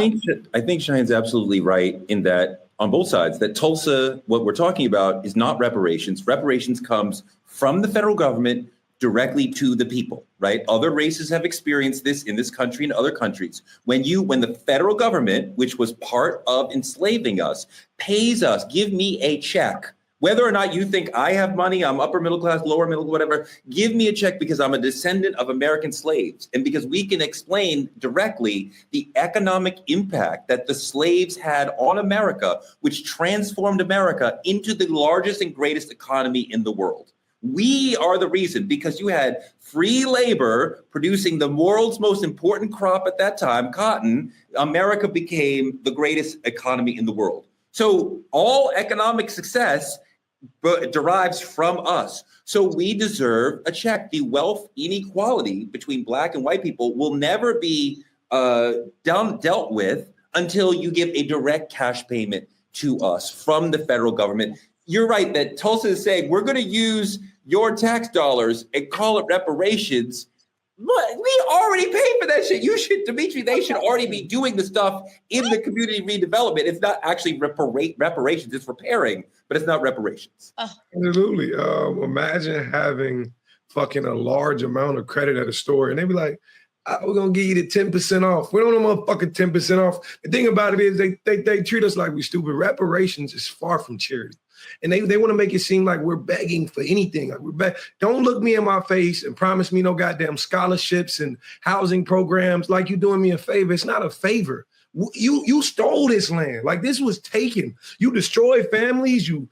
I think Cheyenne's absolutely right in that, on both sides, that Tulsa, what we're talking about is not reparations. Reparations comes from the federal government directly to the people, right? Other races have experienced this in this country and other countries. When the federal government, which was part of enslaving us, pays us, give me a check. Whether or not you think I have money, I'm upper middle class, lower middle, whatever, give me a check because I'm a descendant of American slaves. And because we can explain directly the economic impact that the slaves had on America, which transformed America into the largest and greatest economy in the world. We are the reason, because you had free labor producing the world's most important crop at that time, cotton. America became the greatest economy in the world. So all economic success derives from us. So we deserve a check. The wealth inequality between Black and white people will never be dealt with until you give a direct cash payment to us from the federal government. You're right that Tulsa is saying, we're going to use your tax dollars and call it reparations. But we already paid for that shit. You should, Dimitri, they should already be doing the stuff in the community redevelopment. It's not actually reparations, it's repairing, but it's not reparations. Absolutely. Imagine having fucking a large amount of credit at a store and they be like, we're going to give you the 10% off. We don't want motherfucking 10% off. The thing about it is they treat us like we stupid. Reparations is far from charity. And they want to make it seem like we're begging for anything. Like don't look me in my face and promise me no goddamn scholarships and housing programs like you're doing me a favor. It's not a favor. You stole this land. Like, this was taken. You destroyed families. You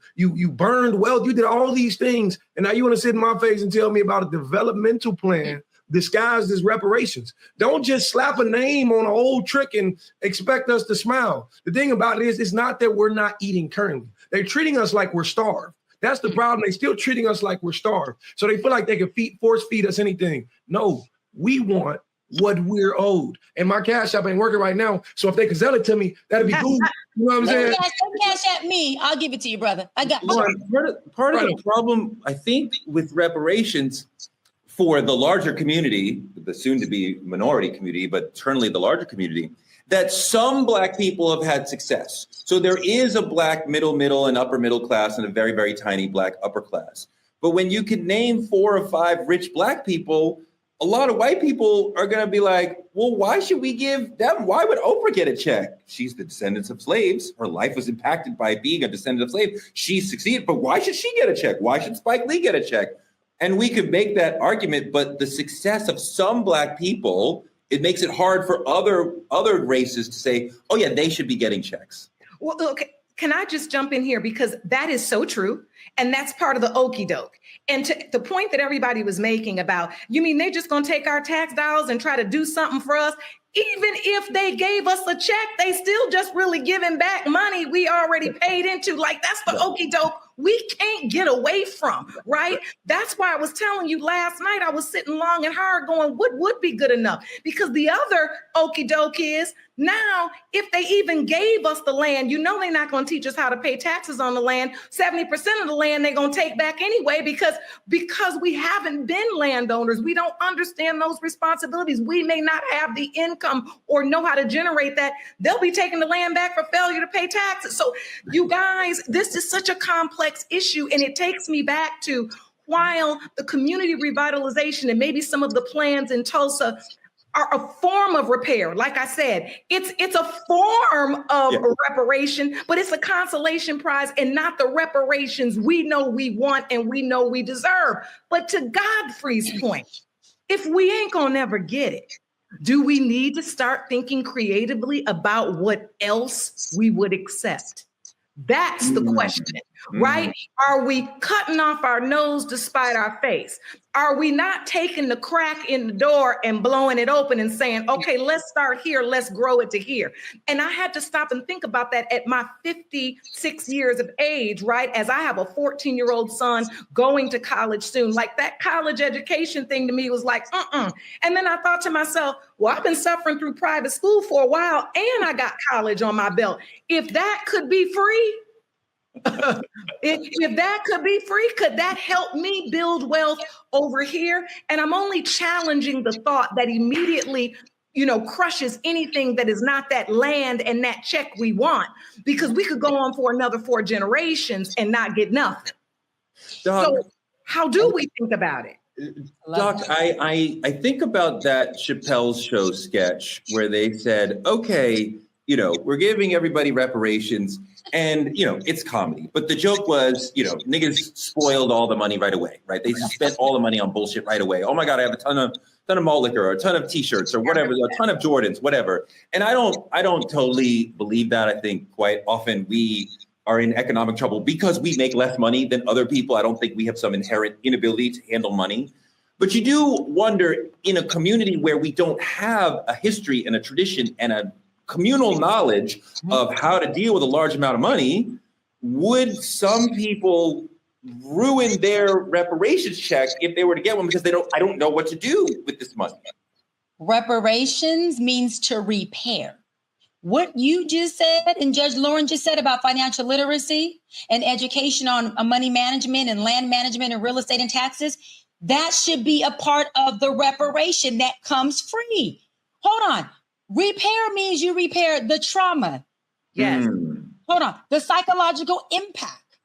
burned wealth. You did all these things. And now you want to sit in my face and tell me about a developmental plan disguised as reparations. Don't just slap a name on an old trick and expect us to smile. The thing about it is, it's not that we're not eating currently. They're treating us like we're starved. That's the problem. They're still treating us like we're starved. So they feel like they can force feed us anything. No, we want what we're owed. And my Cash App ain't working right now. So if they can sell it to me, that'd be cool. You know what I'm saying? Cash at me. I'll give it to you, brother. I got part of the problem, I think, with reparations for the larger community, the soon-to-be minority community, but certainly the larger community, that some Black people have had success. So there is a Black middle, and upper middle class and a very, very tiny Black upper class. But when you can name 4 or 5 rich Black people, a lot of white people are going to be like, well, why should we give them? Why would Oprah get a check? She's the descendants of slaves. Her life was impacted by being a descendant of slaves. She succeeded, but why should she get a check? Why should Spike Lee get a check? And we could make that argument, but the success of some Black people, it makes it hard for other races to say, oh yeah, they should be getting checks. Well, look, can I just jump in here? Because that is so true. And that's part of the okie doke. And to the point that everybody was making about, you mean they're just going to take our tax dollars and try to do something for us? Even if they gave us a check, they still just really giving back money we already paid into. Like, that's the okie doke we can't get away from, right? That's why I was telling you last night, I was sitting long and hard going, what would be good enough? Because the other okie doke is now, if they even gave us the land, you know they're not going to teach us how to pay taxes on the land. 70% of the land they're going to take back anyway, because we haven't been landowners. We don't understand those responsibilities. We may not have the income or know how to generate that. They'll be taking the land back for failure to pay taxes. So you guys, this is such a complex issue. And it takes me back to while the community revitalization and maybe some of the plans in Tulsa are a form of repair. Like I said, it's a form of reparation, but it's a consolation prize and not the reparations we know we want and we know we deserve. But to Godfrey's point, if we ain't gonna never get it, do we need to start thinking creatively about what else we would accept? That's the question, right? Are we cutting off our nose despite our face? Are we not taking the crack in the door and blowing it open and saying, okay, let's start here, let's grow it to here? And I had to stop and think about that at my 56 years of age, right? As I have a 14-year-old son going to college soon. Like that college education thing to me was like, And then I thought to myself, well, I've been suffering through private school for a while and I got college on my belt. If that could be free, if that could be free, could that help me build wealth over here? And I'm only challenging the thought that immediately, crushes anything that is not that land and that check we want, because we could go on for another 4 generations and not get nothing. Doc, so how do we think about it? Doc, I think about that Chappelle's Show sketch where they said, okay, we're giving everybody reparations and, it's comedy. But the joke was, niggas spoiled all the money right away, right? They spent all the money on bullshit right away. Oh my God, I have a ton of malt liquor or a ton of t-shirts or whatever, a ton of Jordans, whatever. And I don't totally believe that. I think quite often we are in economic trouble because we make less money than other people. I don't think we have some inherent inability to handle money. But you do wonder, in a community where we don't have a history and a tradition and a communal knowledge of how to deal with a large amount of money, would some people ruin their reparations check if they were to get one because I don't know what to do with this money? Reparations means to repair. What you just said and Judge Lauren just said about financial literacy and education on money management and land management and real estate and taxes, that should be a part of the reparation that comes free. Hold on. Repair means you repair the trauma. Yes. Hold on. The psychological impact,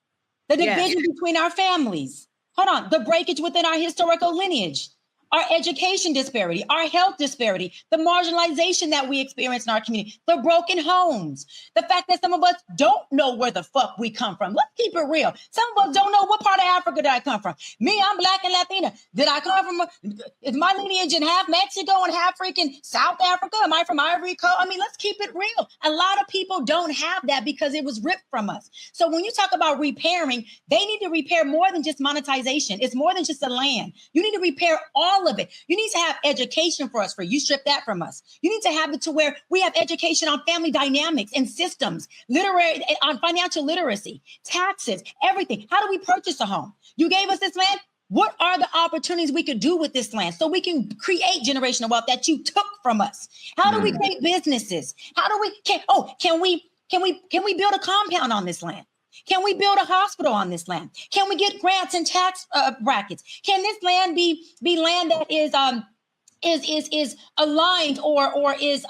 the division between our families. Hold on. The breakage within our historical lineage, our education disparity, our health disparity, the marginalization that we experience in our community, the broken homes, the fact that some of us don't know where the fuck we come from. Let's keep it real. Some of us don't know what part of Africa did I come from. Me, I'm Black and Latina. Did I come from, is my lineage in half Mexico and half freaking South Africa? Am I from Ivory Coast? I mean, let's keep it real. A lot of people don't have that because it was ripped from us. So when you talk about repairing, they need to repair more than just monetization. It's more than just the land. You need to repair all of it. You need to have education for us free. You strip that from us. You need to have it to where we have education on family dynamics and systems, literary, on financial literacy, taxes, everything. How do we purchase a home? You gave us this land. What are the opportunities we could do with this land so we can create generational wealth that you took from us? How do we create businesses? How do we can we build a compound on this land? Can we build a hospital on this land? Can we get grants and tax brackets? Can this land be land that is aligned or is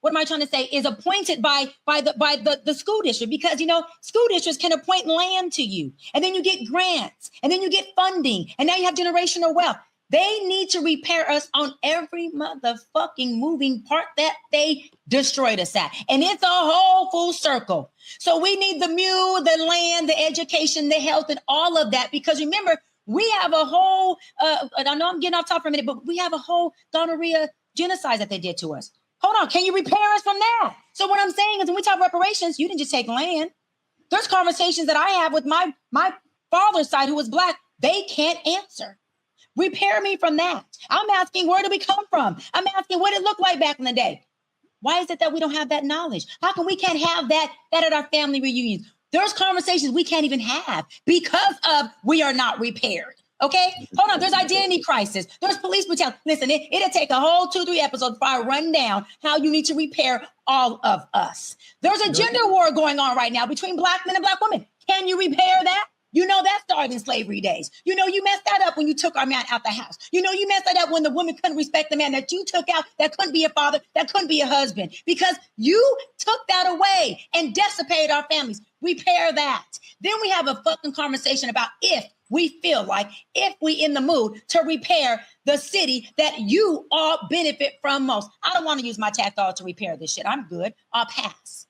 what am I trying to say? Is appointed by the school district? Because school districts can appoint land to you, and then you get grants, and then you get funding, and now you have generational wealth. They need to repair us on every motherfucking moving part that they destroyed us at. And it's a whole full circle. So we need the mule, the land, the education, the health, and all of that. Because remember, we have a whole, I know I'm getting off top for a minute, but we have a whole gonorrhea genocide that they did to us. Hold on, can you repair us from that? So what I'm saying is when we talk reparations, you didn't just take land. There's conversations that I have with my father's side who was Black. They can't answer. Repair me from that. I'm asking, where do we come from? I'm asking, what did it look like back in the day? Why is it that we don't have that knowledge? How come we can't have that at our family reunions? There's conversations we can't even have because of we are not repaired. Okay, hold on. There's identity crisis. There's police brutality. Listen, it'll take a whole 2-3 episodes before I run down how you need to repair all of us. There's a gender war going on right now between Black men and Black women. Can you repair that? You know that started in slavery days. You know you messed that up when you took our man out the house. You know you messed that up when the woman couldn't respect the man that you took out, that couldn't be a father, that couldn't be a husband, because you took that away and decimated our families. Repair that. Then we have a fucking conversation about if we feel like, if we in the mood to repair the city that you all benefit from most. I don't want to use my tax dollars to repair this shit. I'm good. I'll pass.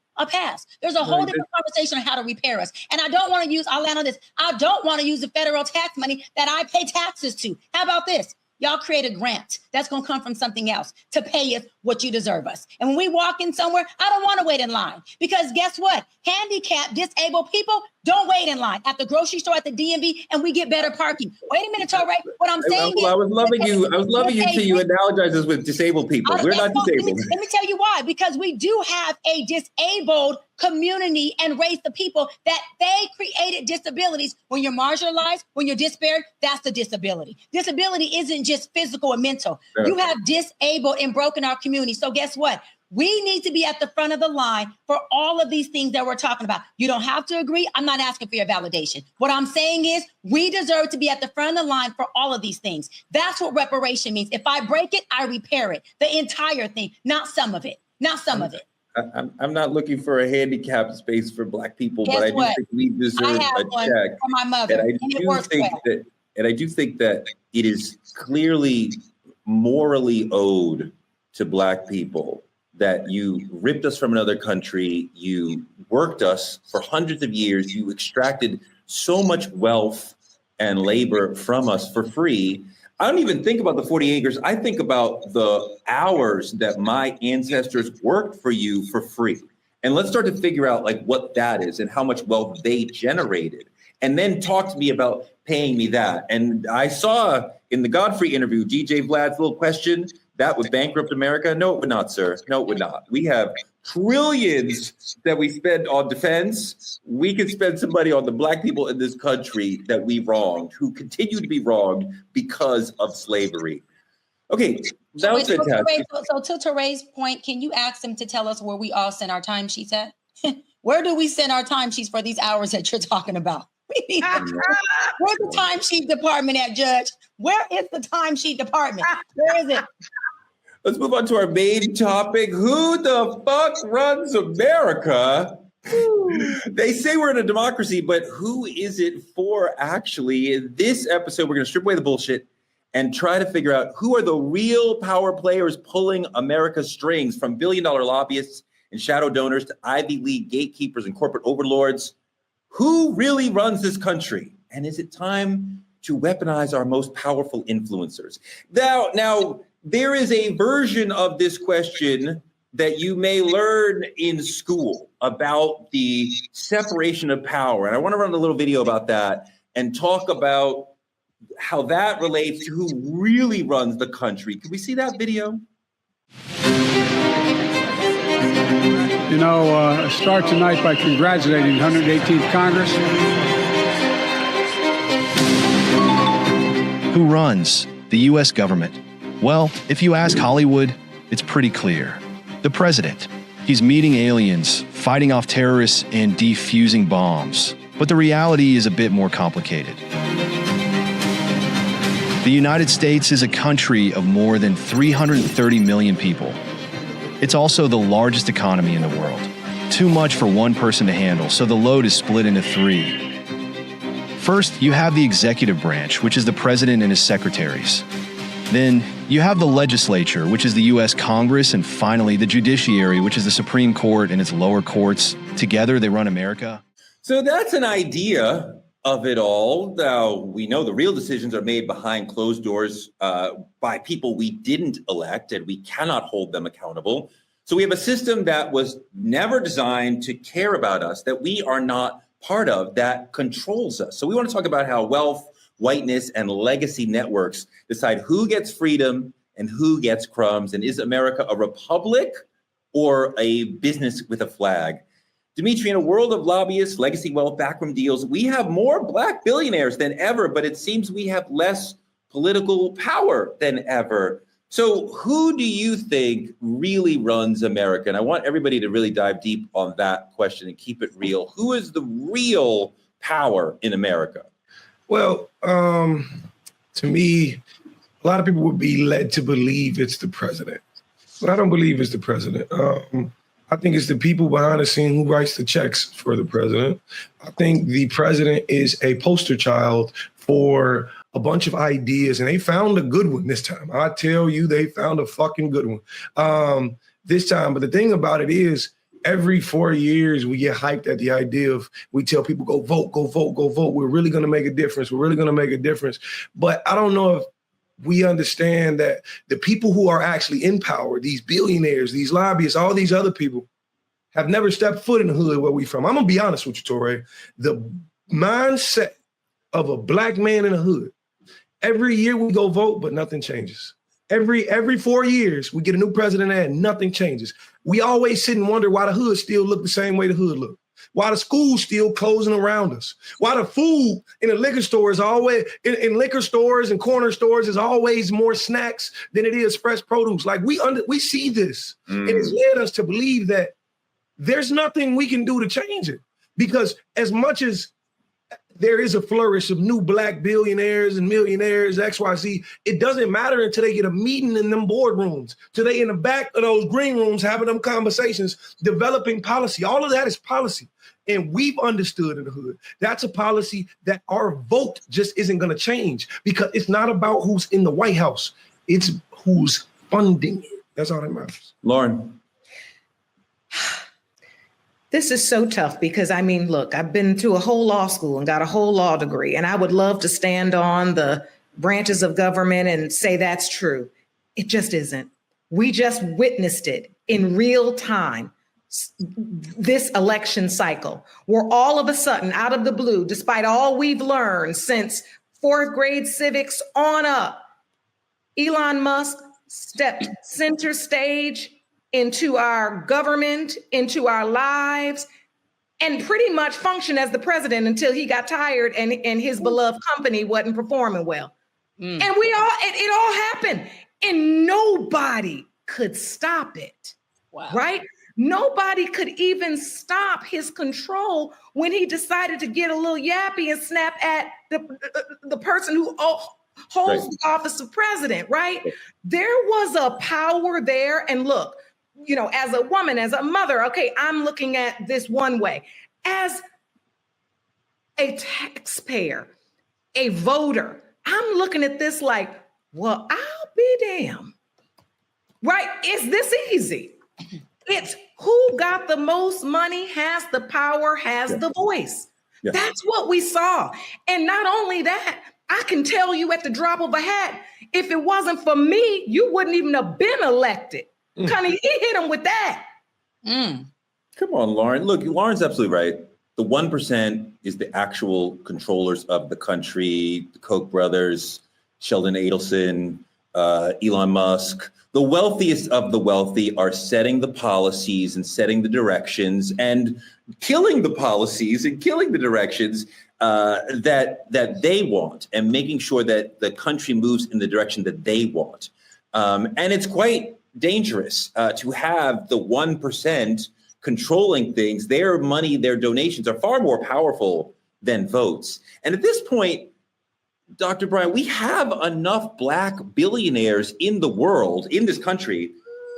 There's a whole different conversation on how to repair us. And I don't want to use, I'll land on this. I don't want to use the federal tax money that I pay taxes to. How about this? Y'all create a grant that's going to come from something else to pay us what you deserve us. And when we walk in somewhere, I don't want to wait in line, because guess what? Handicapped, disabled people don't wait in line at the grocery store, at the DMV, and we get better parking. Wait a minute, Torre. What I'm saying is, I was loving you till you analogize us with disabled people. We're not disabled. Let me tell you why. Because we do have a disabled community and race of people that they created disabilities. When you're marginalized, when you're disparate, that's the disability. Disability isn't just physical and mental. Sure. You have disabled and broken our community. So guess what? We need to be at the front of the line for all of these things that we're talking about. You don't have to agree. I'm not asking for your validation. What I'm saying is we deserve to be at the front of the line for all of these things. That's what reparation means. If I break it, I repair it. The entire thing, not some of it. Not some of it. I'm not looking for a handicapped space for Black people, Guess but I do what? think we deserve I have a one check. for my mother, And and it works well. I do think that it is clearly morally owed to Black people that you ripped us from another country, you worked us for hundreds of years, you extracted so much wealth and labor from us for free. I don't even think about the 40 acres. I think about the hours that my ancestors worked for you for free. And let's start to figure out like what that is and how much wealth they generated. And then talk to me about paying me that. And I saw in the Godfrey interview, DJ Vlad's little question, that would bankrupt America? No, it would not, sir. No, it would not. We have trillions that we spend on defense. We could spend some money on the Black people in this country that we wronged, who continue to be wronged because of slavery. Okay, that was fantastic. So to Tere's point, can you ask them to tell us where we all send our timesheets at? Where do we send our timesheets for these hours that you're talking about? Where's the timesheet department at, Judge? Where is the timesheet department? Where is it? Let's move on to our main topic. Who the fuck runs America? They say we're in a democracy, but who is it for actually? In this episode, we're going to strip away the bullshit and try to figure out who are the real power players pulling America's strings, from billion-dollar lobbyists and shadow donors to Ivy League gatekeepers and corporate overlords. Who really runs this country? And is it time to weaponize our most powerful influencers? Now, there is a version of this question that you may learn in school about the separation of power. And I want to run a little video about that and talk about how that relates to who really runs the country. Can we see that video? You know, I start tonight by congratulating the 118th Congress. Who runs the U.S. government? Well, if you ask Hollywood, it's pretty clear. The president. He's meeting aliens, fighting off terrorists, and defusing bombs. But the reality is a bit more complicated. The United States is a country of more than 330 million people. It's also the largest economy in the world. Too much for one person to handle, so the load is split into three. First, you have the executive branch, which is the president and his secretaries. Then, you have the legislature, which is the U.S. Congress, and finally, the judiciary, which is the Supreme Court and its lower courts. Together, they run America. So that's an idea of it all. Now, we know the real decisions are made behind closed doors by people we didn't elect, and we cannot hold them accountable. So we have a system that was never designed to care about us, that we are not part of, that controls us. So we want to talk about how wealth, whiteness, and legacy networks decide who gets freedom and who gets crumbs. And is America a republic or a business with a flag? Dimitri, in a world of lobbyists, legacy wealth, backroom deals, we have more Black billionaires than ever, but it seems we have less political power than ever. So who do you think really runs America? And I want everybody to really dive deep on that question and keep it real. Who is the real power in America? Well, to me, a lot of people would be led to believe it's the president, but I don't believe it's the president. I think it's the people behind the scene who writes the checks for the president. I think the president is a poster child for a bunch of ideas, and they found a good one this time. I tell you, they found a fucking good one this time. But the thing about it is, every 4 years, we get hyped at the idea of, we tell people, go vote, go vote, go vote. We're really going to make a difference. We're really going to make a difference. But I don't know if we understand that the people who are actually in power, these billionaires, these lobbyists, all these other people, have never stepped foot in the hood where we from. I'm going to be honest with you, Torre. The mindset of a Black man in the hood, every year we go vote, but nothing changes. Every 4 years, we get a new president and nothing changes. We always sit and wonder why the hood still look the same way the hood look. Why the school's still closing around us. Why the food in the liquor store is always, in liquor stores and corner stores is always more snacks than it is fresh produce. Like we see this. And it's led us to believe that there's nothing we can do to change it. Because as much as there is a flourish of new Black billionaires and millionaires, XYZ, it doesn't matter until they get a meeting in them boardrooms, till they in the back of those green rooms having them conversations, developing policy. All of that is policy. And we've understood in the hood, that's a policy that our vote just isn't going to change, because it's not about who's in the White House. It's who's funding it. That's all that matters. Lauren. This is so tough because, I mean, look, I've been to a whole law school and got a whole law degree, and I would love to stand on the branches of government and say that's true. It just isn't. We just witnessed it in real time, this election cycle, where all of a sudden, out of the blue, despite all we've learned since fourth grade civics on up, Elon Musk stepped center stage into our government, into our lives, and pretty much functioned as the president until he got tired and his beloved company wasn't performing well. And it all happened, and nobody could stop it. Wow. Right? Nobody could even stop his control when he decided to get a little yappy and snap at the person who holds the office of president, right? There was a power there. And look, you know, as a woman, as a mother, okay, I'm looking at this one way. As a taxpayer, a voter, I'm looking at this like, well, I'll be damned. Right? Is this easy? It's who got the most money, has the power, has the voice. Yeah. That's what we saw. And not only that, I can tell you at the drop of a hat, if it wasn't for me, you wouldn't even have been elected. Connie, he hit him with that. Come on, Lauren. Look, Lauren's absolutely right. The 1% is the actual controllers of the country, the Koch brothers, Sheldon Adelson, Elon Musk. The wealthiest of the wealthy are setting the policies and setting the directions and killing the policies and killing the directions that they want, and making sure that the country moves in the direction that they want. And it's quite dangerous to have the 1% controlling things. Their money, their donations are far more powerful than votes. And at this point, Dr. Brian, we have enough Black billionaires in the world, in this country,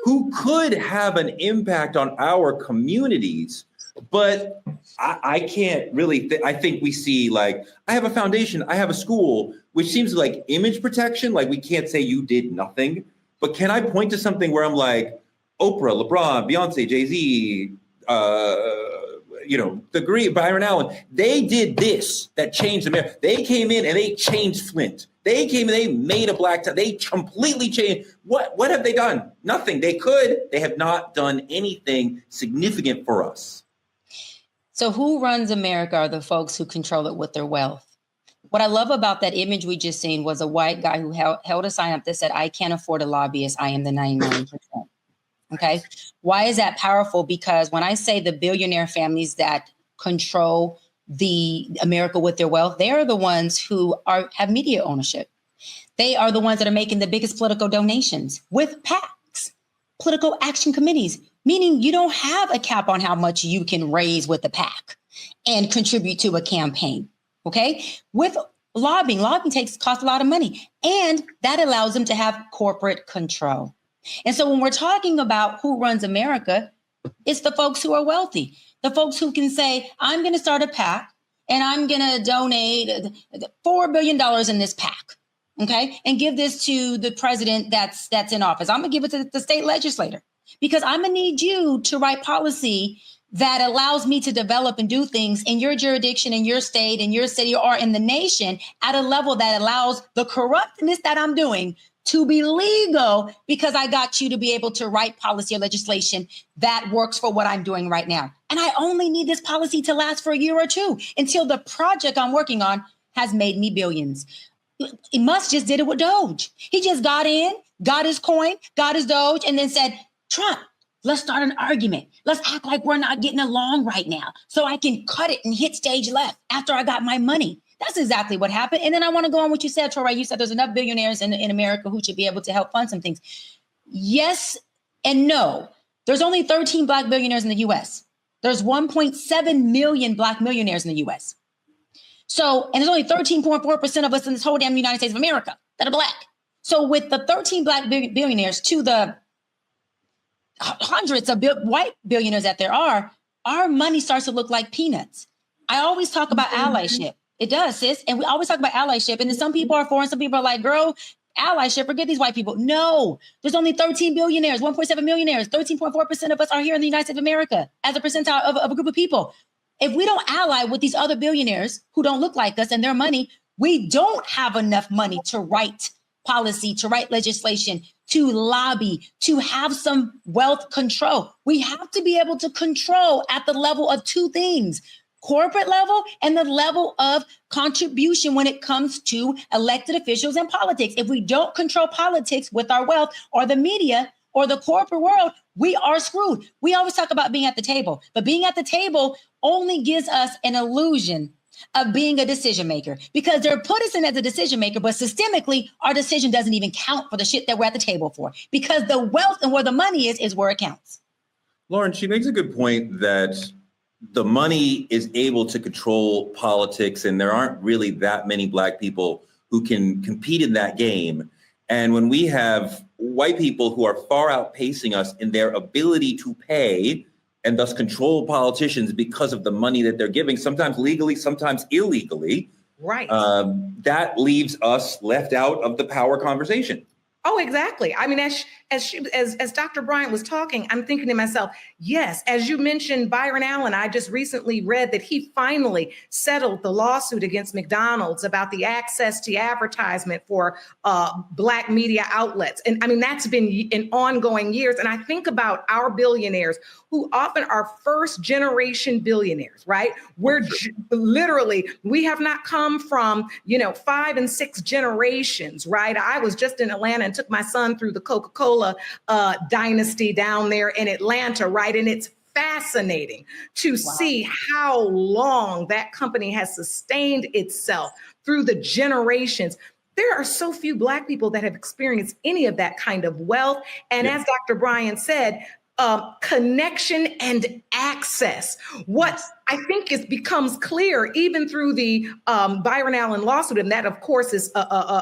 who could have an impact on our communities. But I can't really, I think we see, like, I have a foundation, I have a school, which seems like image protection. Like, we can't say you did nothing. But can I point to something where I'm like, Oprah, LeBron, Beyonce, Jay-Z, Byron Allen, they did this that changed America. They came in and they changed Flint. They came and they made a Black town. They completely changed. What have they done? Nothing. They have not done anything significant for us. So who runs America are the folks who control it with their wealth. What I love about that image we just seen was a white guy who held a sign up that said, I can't afford a lobbyist. I am the 99%. Okay. Why is that powerful? Because when I say the billionaire families that control the America with their wealth, they are the ones who have media ownership. They are the ones that are making the biggest political donations with PACs, political action committees, meaning you don't have a cap on how much you can raise with the PAC and contribute to a campaign. Okay. With lobbying costs a lot of money, and that allows them to have corporate control. And so when we're talking about who runs America, it's the folks who are wealthy, the folks who can say, I'm going to start a PAC and I'm going to donate $4 billion in this PAC. Okay. And give this to the president that's in office. I'm going to give it to the state legislator because I'm going to need you to write policy that allows me to develop and do things in your jurisdiction, in your state, in your city, or in the nation at a level that allows the corruptness that I'm doing to be legal because I got you to be able to write policy or legislation that works for what I'm doing right now. And I only need this policy to last for a year or two until the project I'm working on has made me billions. Musk just did it with Doge. He just got in, got his coin, got his Doge, and then said, Trump, let's start an argument. Let's act like we're not getting along right now so I can cut it and hit stage left after I got my money. That's exactly what happened. And then I want to go on what you said, Tori. You said there's enough billionaires in America who should be able to help fund some things. Yes and no. There's only 13 Black billionaires in the U.S. There's 1.7 million Black millionaires in the U.S. So, and there's only 13.4% of us in this whole damn United States of America that are Black. So with the 13 Black billionaires to the hundreds of white billionaires that there are, our money starts to look like peanuts. I always talk about allyship. It does, sis. And we always talk about allyship. And then some people are for and some people are like, girl, allyship, forget these white people. No, there's only 13 billionaires, 1.7 millionaires. 13.4% of us are here in the United States of America as a percentile of a group of people. If we don't ally with these other billionaires who don't look like us and their money, we don't have enough money to write policy, to write legislation, to lobby, to have some wealth control. We have to be able to control at the level of two things: corporate level and the level of contribution when it comes to elected officials and politics. If we don't control politics with our wealth or the media or the corporate world, we are screwed. We always talk about being at the table, but being at the table only gives us an illusion of being a decision maker because they're put us in as a decision maker, but systemically, our decision doesn't even count for the shit that we're at the table for because the wealth and where the money is where it counts. Lauren, she makes a good point that the money is able to control politics, and there aren't really that many Black people who can compete in that game. And when we have white people who are far outpacing us in their ability to pay and thus control politicians because of the money that they're giving, sometimes legally, sometimes illegally, right? That leaves us left out of the power conversation. Oh, exactly. I mean, as Dr. Bryant was talking, I'm thinking to myself, yes, as you mentioned, Byron Allen, I just recently read that he finally settled the lawsuit against McDonald's about the access to advertisement for Black media outlets. And I mean, that's been in ongoing years. And I think about our billionaires who often are first generation billionaires, right? We're literally, we have not come from, 5 and 6 generations, right? I was just in Atlanta and took my son through the Coca-Cola dynasty down there in Atlanta, right? And it's fascinating to see how long that company has sustained itself through the generations. There are so few Black people that have experienced any of that kind of wealth. And as Dr. Bryan said, connection and access. What I think becomes clear even through the Byron Allen lawsuit, and that of course is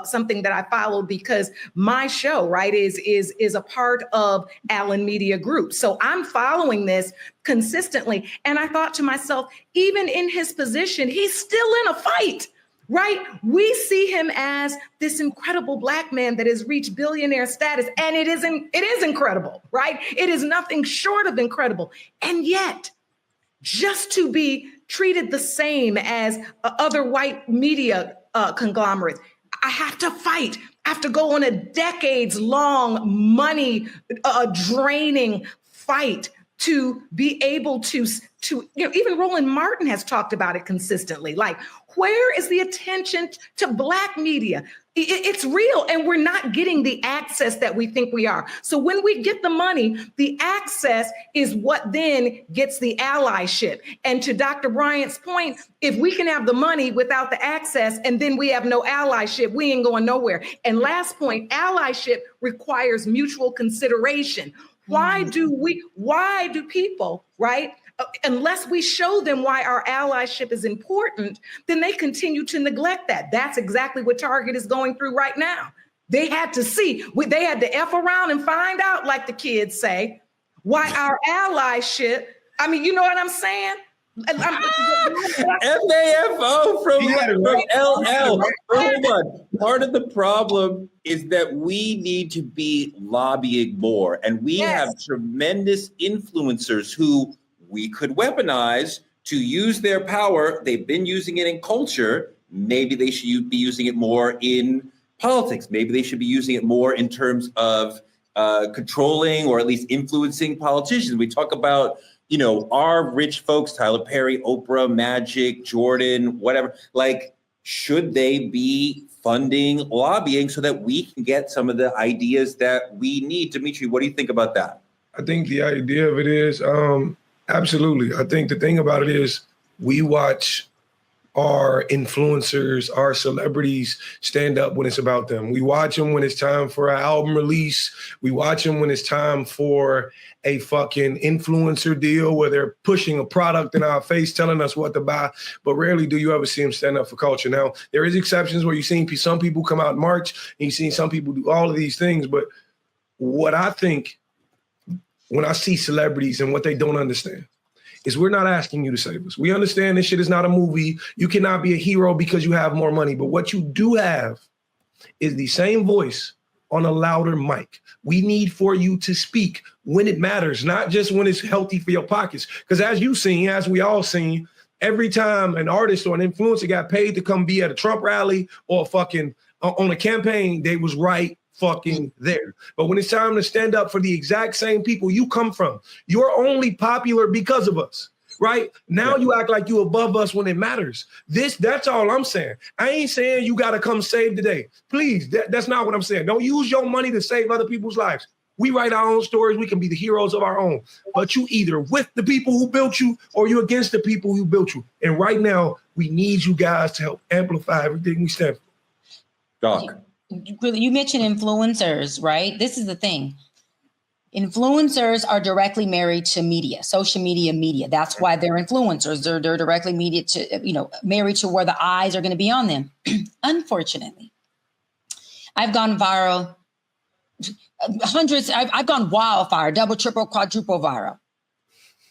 something that I followed because my show, right, is a part of Allen Media Group. So I'm following this consistently, and I thought to myself, even in his position, he's still in a fight. Right? We see him as this incredible Black man that has reached billionaire status. And it is incredible, right? It is nothing short of incredible. And yet, just to be treated the same as other white media conglomerates, I have to fight. I have to go on a decades-long money draining fight to be able to, even Roland Martin has talked about it consistently. Like, where is the attention to Black media? It's real, and we're not getting the access that we think we are. So when we get the money, the access is what then gets the allyship. And to Dr. Bryant's point, if we can have the money without the access and then we have no allyship, we ain't going nowhere. And last point, allyship requires mutual consideration. Why do people, right? Unless we show them why our allyship is important, then they continue to neglect that. That's exactly what Target is going through right now. They had to see, they had to F around and find out, like the kids say, why our allyship, I mean, you know what I'm saying? FAFO from LL. Hold on. Part of the problem is that we need to be lobbying more, and we have tremendous influencers who we could weaponize to use their power. They've been using it in culture. Maybe they should be using it more in politics. Maybe they should be using it more in terms of controlling or at least influencing politicians. We talk about, you know, our rich folks, Tyler Perry, Oprah, Magic, Jordan, whatever. Like, should they be funding lobbying so that we can get some of the ideas that we need? Dimitri, what do you think about that? I think the idea of it is, absolutely. I think the thing about it is we watch our influencers, our celebrities stand up when it's about them. We watch them when it's time for an album release. We watch them when it's time for a fucking influencer deal where they're pushing a product in our face, telling us what to buy. But rarely do you ever see them stand up for culture. Now, there is exceptions where you've seen some people come out and march, and you've seen some people do all of these things. But what I think when I see celebrities and what they don't understand is we're not asking you to save us. We understand this shit is not a movie. You cannot be a hero because you have more money. But what you do have is the same voice on a louder mic. We need for you to speak when it matters, not just when it's healthy for your pockets. Because as you've seen, as we all seen, every time an artist or an influencer got paid to come be at a Trump rally or fucking on a campaign, they was right fucking there. But when it's time to stand up for the exact same people you come from, you're only popular because of us, right? Now you act like you above us when it matters. That's all I'm saying. I ain't saying you got to come save the day. Please, that's not what I'm saying. Don't use your money to save other people's lives. We write our own stories. We can be the heroes of our own. But you either with the people who built you or you're against the people who built you. And right now, we need you guys to help amplify everything we stand for. Doc. You mentioned influencers, right? This is the thing. Influencers are directly married to media, social media. That's why they're influencers. They're directly married to where the eyes are going to be on them. Unfortunately, I've gone viral hundreds. I've gone wildfire, double, triple, quadruple viral.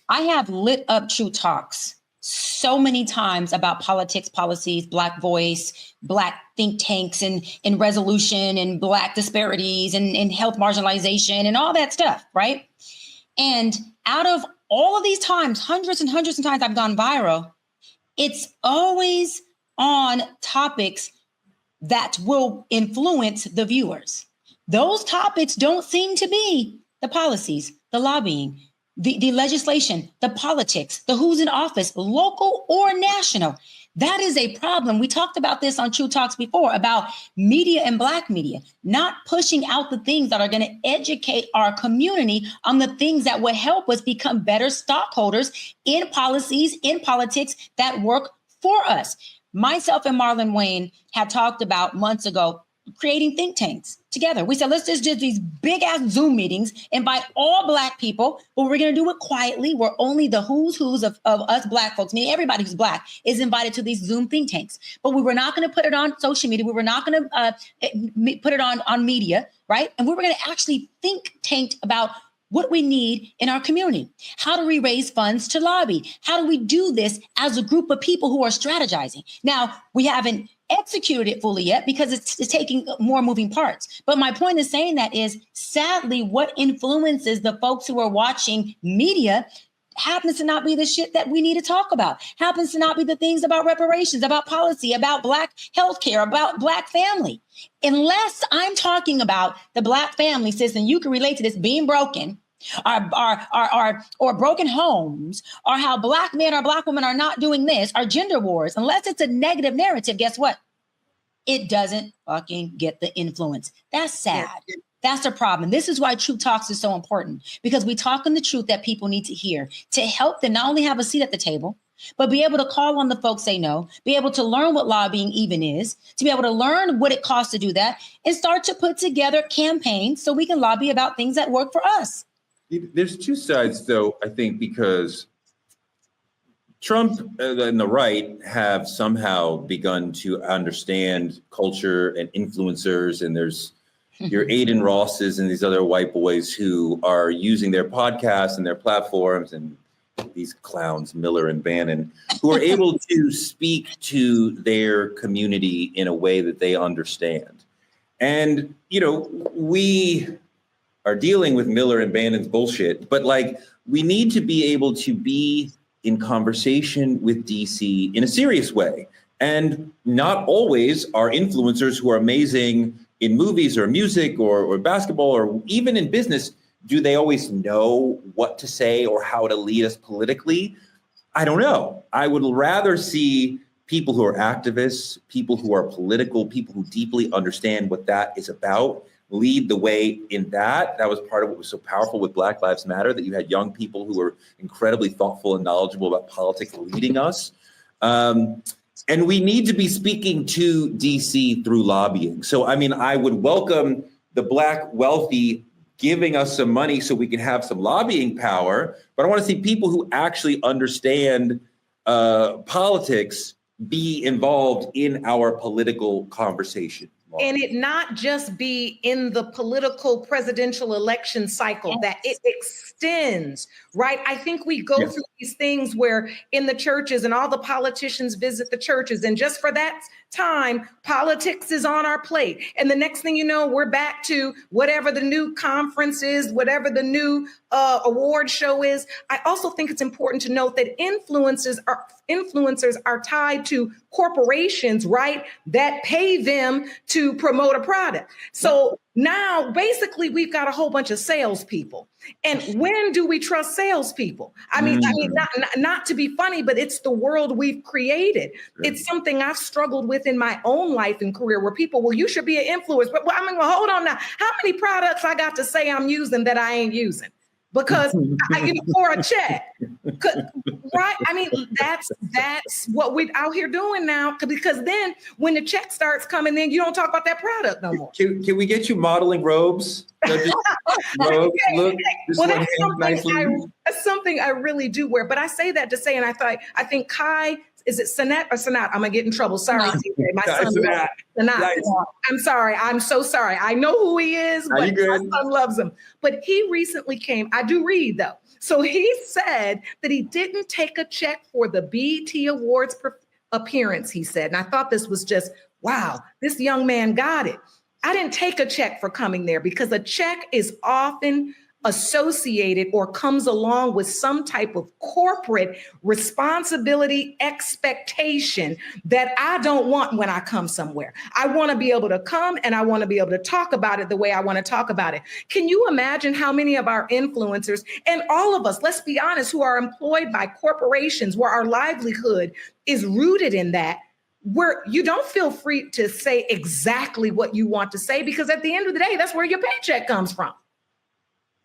I have lit up True Talks so many times about politics, policies, Black voice, Black think tanks and resolution and Black disparities and health marginalization and all that stuff, right? And out of all of these times, hundreds and hundreds of times I've gone viral, it's always on topics that will influence the viewers. Those topics don't seem to be the policies, the lobbying, the legislation, the politics, the who's in office, local or national. That is a problem. We talked about this on True Talks before about media and Black media, not pushing out the things that are going to educate our community on the things that would help us become better stockholders in policies, in politics that work for us. Myself and Marlon Wayne had talked about months ago creating think tanks together. We said, let's just do these big ass Zoom meetings, invite all Black people, but we're going to do it quietly, where only the who's of us Black folks, meaning everybody who's Black, is invited to these Zoom think tanks. But we were not going to put it on social media. We were not going to put it on media, right? And we were going to actually think tank about what we need in our community. How do we raise funds to lobby? How do we do this as a group of people who are strategizing? Now, we haven't executed it fully yet because it's taking more moving parts. But my point in saying that is, sadly, what influences the folks who are watching media happens to not be the shit that we need to talk about, happens to not be the things about reparations, about policy, about Black healthcare, about Black family. Unless I'm talking about the Black family system, you can relate to this being broken, or broken homes, or how Black men or Black women are not doing this, or gender wars, unless it's a negative narrative, guess what? It doesn't fucking get the influence. That's sad. That's the problem. This is why Truth Talks is so important, because we talk in the truth that people need to hear to help them not only have a seat at the table, but be able to call on the folks they know, be able to learn what lobbying even is, to be able to learn what it costs to do that, and start to put together campaigns so we can lobby about things that work for us. There's two sides, though, I think, because Trump and the right have somehow begun to understand culture and influencers, and there's your Aiden Rosses and these other white boys who are using their podcasts and their platforms, and these clowns, Miller and Bannon, who are able to speak to their community in a way that they understand. And, you know, we are dealing with Miller and Bannon's bullshit, but like, we need to be able to be in conversation with DC in a serious way. And not always are influencers who are amazing in movies or music or basketball or even in business, do they always know what to say or how to lead us politically? I don't know. I would rather see people who are activists, people who are political, people who deeply understand what that is about, lead the way in that. That was part of what was so powerful with Black Lives Matter, that you had young people who were incredibly thoughtful and knowledgeable about politics leading us. And we need to be speaking to DC through lobbying. So, I mean, I would welcome the Black wealthy giving us some money so we can have some lobbying power, but I want to see people who actually understand politics be involved in our political conversation. And it not just be in the political presidential election cycle, that it extends, right? I think we go through these things where in the churches and all the politicians visit the churches, and just for that time, politics is on our plate. And the next thing you know, we're back to whatever the new conference is, whatever the new award show is. I also think it's important to note that influencers are tied to corporations, right, that pay them to promote a product. So now basically we've got a whole bunch of salespeople. And when do we trust salespeople? I mean, not to be funny, but it's the world we've created. It's something I've struggled with in my own life and career, where people, well, you should be an influencer. But I mean, well, hold on now. How many products I got to say I'm using that I ain't using? Because for a check, right? I mean, that's what we're out here doing now. Because then when the check starts coming in, you don't talk about that product no more. Can we get you modeling robes? Robes, look, well, that's something I really do wear. But I say that to say, and I think Kai, is it Sanat or Sanat? I'm gonna get in trouble. Sorry, my son. Sanat. Nice. I'm sorry. I'm so sorry. I know who he is, but my son loves him. But he recently came. I do read though. So he said that he didn't take a check for the BET Awards appearance. He said, and I thought this was just wow. This young man got it. I didn't take a check for coming there, because a check is often associated or comes along with some type of corporate responsibility expectation that I don't want when I come somewhere. I want to be able to come and I want to be able to talk about it the way I want to talk about it. Can you imagine how many of our influencers, and all of us, let's be honest, who are employed by corporations where our livelihood is rooted in that, where you don't feel free to say exactly what you want to say, because at the end of the day, that's where your paycheck comes from.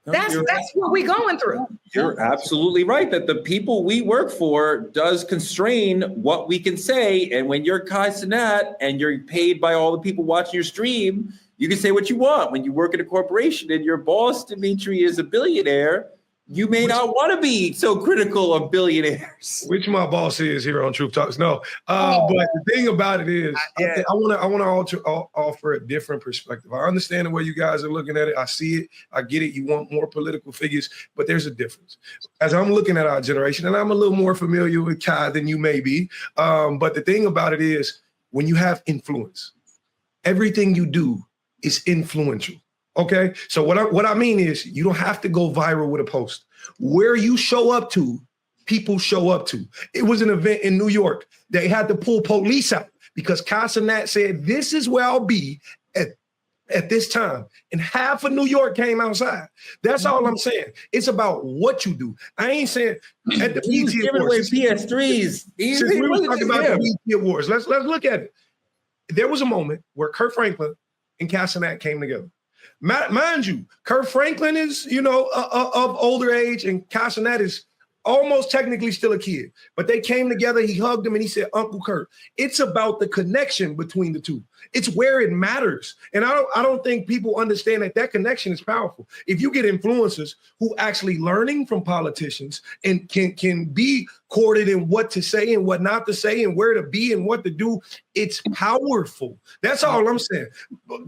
That's what we're going through. You're absolutely right that the people we work for does constrain what we can say. And when you're Kai Cenat and you're paid by all the people watching your stream, you can say what you want. When you work at a corporation and your boss, Dimitri, is a billionaire, you may not want to be so critical of billionaires. Which my boss is here on Truth Talks. No, but the thing about it is, I want to offer a different perspective. I understand the way you guys are looking at it. I see it. I get it. You want more political figures, but there's a difference. As I'm looking at our generation, and I'm a little more familiar with Kai than you may be, but the thing about it is, when you have influence, everything you do is influential. Okay, so what I mean is, you don't have to go viral with a post. Where you show up to, people show up to. It was an event in New York. They had to pull police out because Kai Cenat said, "This is where I'll be at at this time, and half of New York came outside. That's all I'm saying. It's about what you do. I ain't saying at the He was BET giving away Awards. PS3s. Since we were talking about the BET Awards, let's look at it. There was a moment where Kurt Franklin and Casanat came together. Mind you, Kurt Franklin is, of older age, and Casanat is almost technically still a kid. But they came together, he hugged him, and he said, Uncle Kurt. It's about the connection between the two. It's where it matters. And I don't think people understand that connection is powerful. If you get influencers who actually learning from politicians and can be courted in what to say and what not to say and where to be and what to do, it's powerful. That's all I'm saying.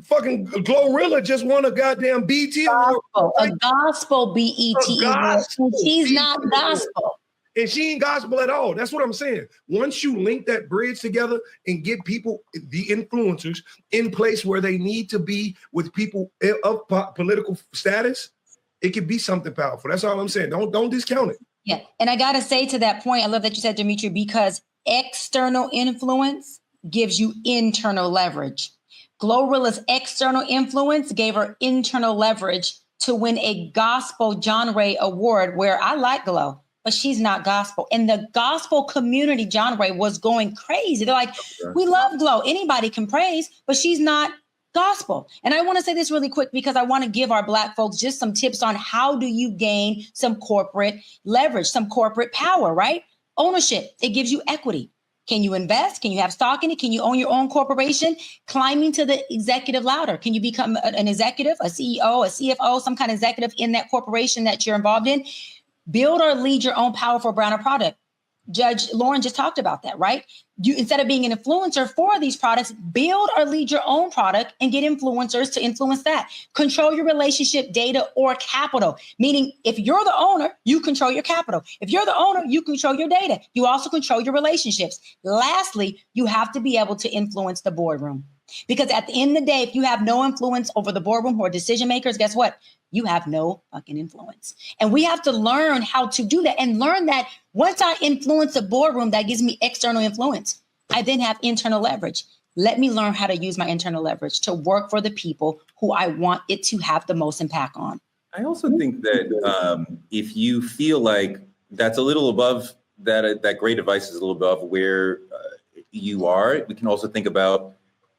Fucking Glorilla just won a goddamn BT award. A gospel BET award. She's not gospel. And she ain't gospel at all. That's what I'm saying. Once you link that bridge together and get people, the influencers, in place where they need to be with people of political status, it could be something powerful. That's all I'm saying. Don't discount it. Yeah. And I got to say to that point, I love that you said, Dimitri, because external influence gives you internal leverage. Glorilla's external influence gave her internal leverage to win a gospel genre award, where I like Glow, but she's not gospel. And the gospel community genre was going crazy. They're like, we love Glow. Anybody can praise, but she's not gospel. And I want to say this really quick because I want to give our Black folks just some tips on how do you gain some corporate leverage, some corporate power, right? Ownership. It gives you equity. Can you invest? Can you have stock in it? Can you own your own corporation? Climbing to the executive ladder. Can you become an executive, a CEO, a CFO, some kind of executive in that corporation that you're involved in? Build or lead your own powerful brand or product. Judge Lauren just talked about that, right? You, instead of being an influencer for these products, build or lead your own product and get influencers to influence that. Control your relationship, data, or capital. Meaning, if you're the owner, you control your capital. If you're the owner, you control your data. You also control your relationships. Lastly, you have to be able to influence the boardroom. Because at the end of the day, if you have no influence over the boardroom or decision makers, guess what? You have no fucking influence. And we have to learn how to do that and learn that once I influence a boardroom, that gives me external influence. I then have internal leverage. Let me learn how to use my internal leverage to work for the people who I want it to have the most impact on. I also think that if you feel like that's a little above that great advice is a little above where you are, we can also think about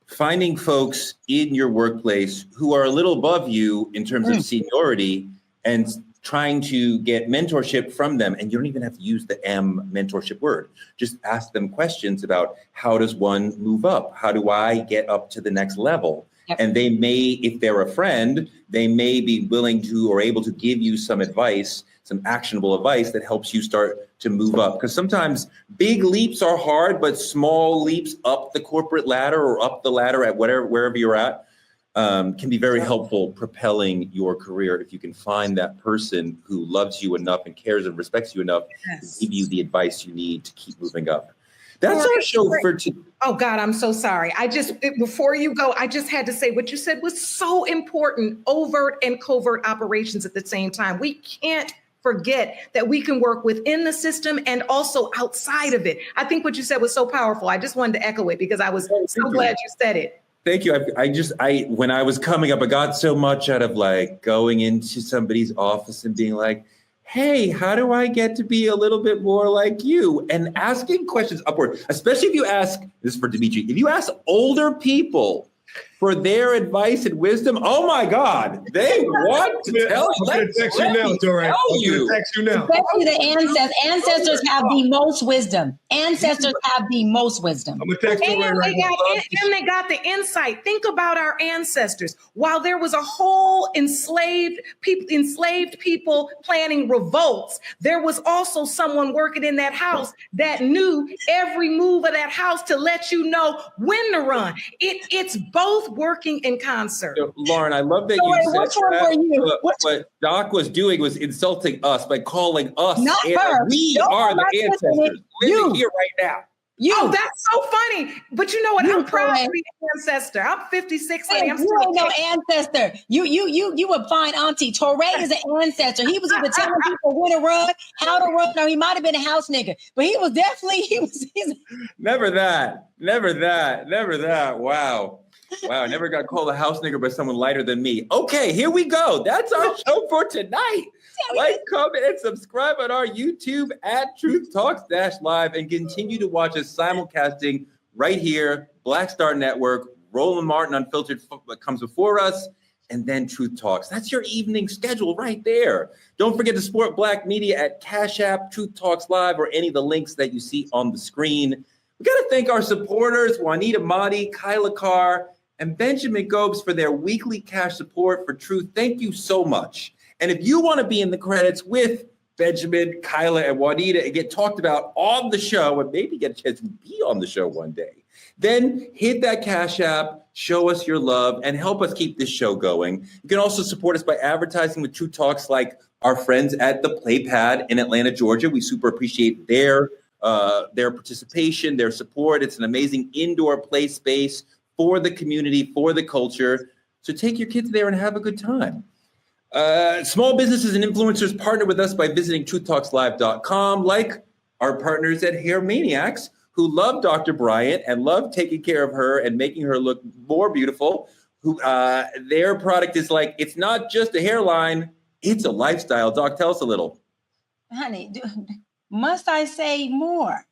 finding folks in your workplace who are a little above you in terms of seniority and trying to get mentorship from them. And you don't even have to use the M mentorship word. Just ask them questions about how does one move up? How do I get up to the next level? Yep. And they may, if they're a friend, they may be willing to or able to give you some advice, some actionable advice that helps you start to move up. Because sometimes big leaps are hard, but small leaps up the corporate ladder or up the ladder at wherever you're at can be very helpful to your career if you can find that person who loves you enough and cares and respects you enough to give you the advice you need to keep moving up. That's our show for today. Oh God, I'm so sorry. Before you go, I just had to say what you said was so important, overt and covert operations at the same time. We can't forget that we can work within the system and also outside of it. I think what you said was so powerful. I just wanted to echo it because I was so glad you said it. Thank you. When I was coming up, I got so much out of like going into somebody's office and being like, hey, how do I get to be a little bit more like you? And asking questions upward, especially if you ask, this is for Dimitri, if you ask older people for their advice and wisdom, oh my God, they want to tell you. I'm going to text you now, Torre. I'm going to text you now. Especially the ancestors. Ancestors have the most wisdom. Ancestors have the most wisdom. I'm going to text Torre right now. And they got the insight. Think about our ancestors. While there was a whole enslaved people planning revolts, there was also someone working in that house that knew every move of that house to let you know when to run. It's both working in concert. So, Lauren, I love that you said that. What Doc was doing was insulting us by calling us. Not her. We are the ancestors living here right now. Oh, that's so funny. But you know what? I'm proud to be an ancestor. I'm 56. Hey, you ain't no ancestor. You a fine auntie. Torre is an ancestor. He was either telling people when to run, how to run, or he might have been a house nigga. But he was definitely, he's Never that. Wow. Wow, I never got called a house nigger by someone lighter than me. Okay, here we go. That's our show for tonight. Like, comment, and subscribe on our YouTube at Truth Talks Live, and continue to watch us simulcasting right here, Black Star Network. Roland Martin Unfiltered comes before us, and then Truth Talks. That's your evening schedule right there. Don't forget to support Black media at Cash App, Truth Talks Live, or any of the links that you see on the screen. We got to thank our supporters, Juanita Mahdi, Kyla Carr, and Benjamin Gobes, for their weekly cash support for Truth. Thank you so much. And if you want to be in the credits with Benjamin, Kyla, and Juanita and get talked about on the show, and maybe get a chance to be on the show one day, then hit that Cash App, show us your love, and help us keep this show going. You can also support us by advertising with Truth Talks, like our friends at the Play Pad in Atlanta, Georgia. We super appreciate their participation, their support. It's an amazing indoor play space for the community, for the culture. So take your kids there and have a good time. Small businesses and influencers partner with us by visiting truthtalkslive.com, like our partners at Hair Maniacs, who love Dr. Bryant and love taking care of her and making her look more beautiful. Their product is like, it's not just a hairline, it's a lifestyle. Doc, tell us a little. Honey, must I say more?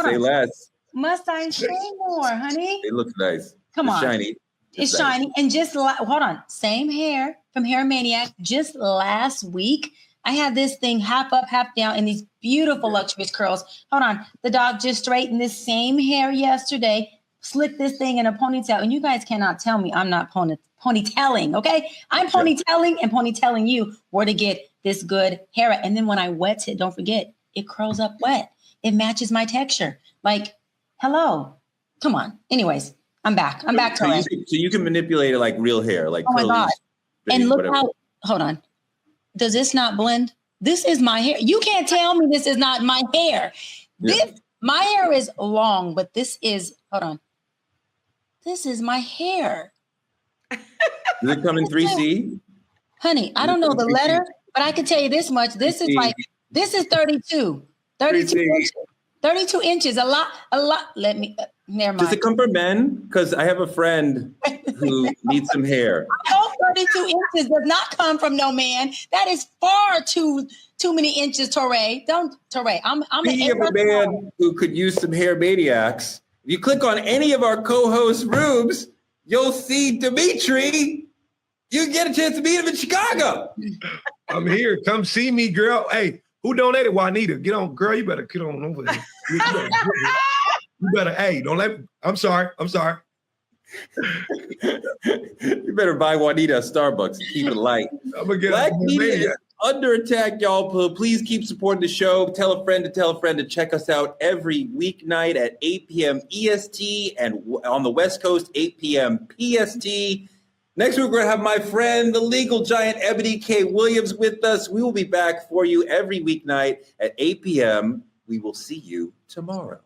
Say less. Must I say more, honey? It looks nice. Come It's on. shiny. It's shiny. And just hold on. Same hair from Hair Maniac. Just last week, I had this thing half up, half down, and these beautiful luxurious curls. Hold on. The dog just straightened this same hair yesterday, slicked this thing in a ponytail. And you guys cannot tell me I'm not ponytailing, okay? I'm ponytailing and ponytailing you where to get this good hair. And then when I wet it, don't forget, it curls up wet. It matches my texture. Like, hello. Come on. Anyways, I'm back. I'm back to it. So you can manipulate it like real hair, like oh my curly, God. straight, And look whatever. how, hold on. Does this not blend? This is my hair. You can't tell me this is not my hair. My hair is long, but this is, hold on. This is my hair. Does it come in 3C? Honey, I don't know the letter, but I can tell you this much. This is like, this is 32. 32 inches. 32 inches. A lot. Let me, never mind. Does it come for men? Because I have a friend who needs some hair. No, 32 inches does not come from no man. That is far too many inches, Torre. Torre. I'm Speaking of a man who could use some Hair Maniacs, if you click on any of our co-host rooms, you'll see Dimitri. You get a chance to meet him in Chicago. I'm here. Come see me, girl. Hey, who donated? Juanita. Get on, girl. You better get on over there. You better, hey, don't let me. I'm sorry. You better buy Juanita a Starbucks and keep it light. I'm gonna get Black media is under attack, y'all. Please keep supporting the show. Tell a friend to check us out every weeknight at 8 p.m. EST and on the West Coast, 8 p.m. PST. Next week, we're going to have my friend, the legal giant Ebony K. Williams, with us. We will be back for you every weeknight at 8 p.m. We will see you tomorrow.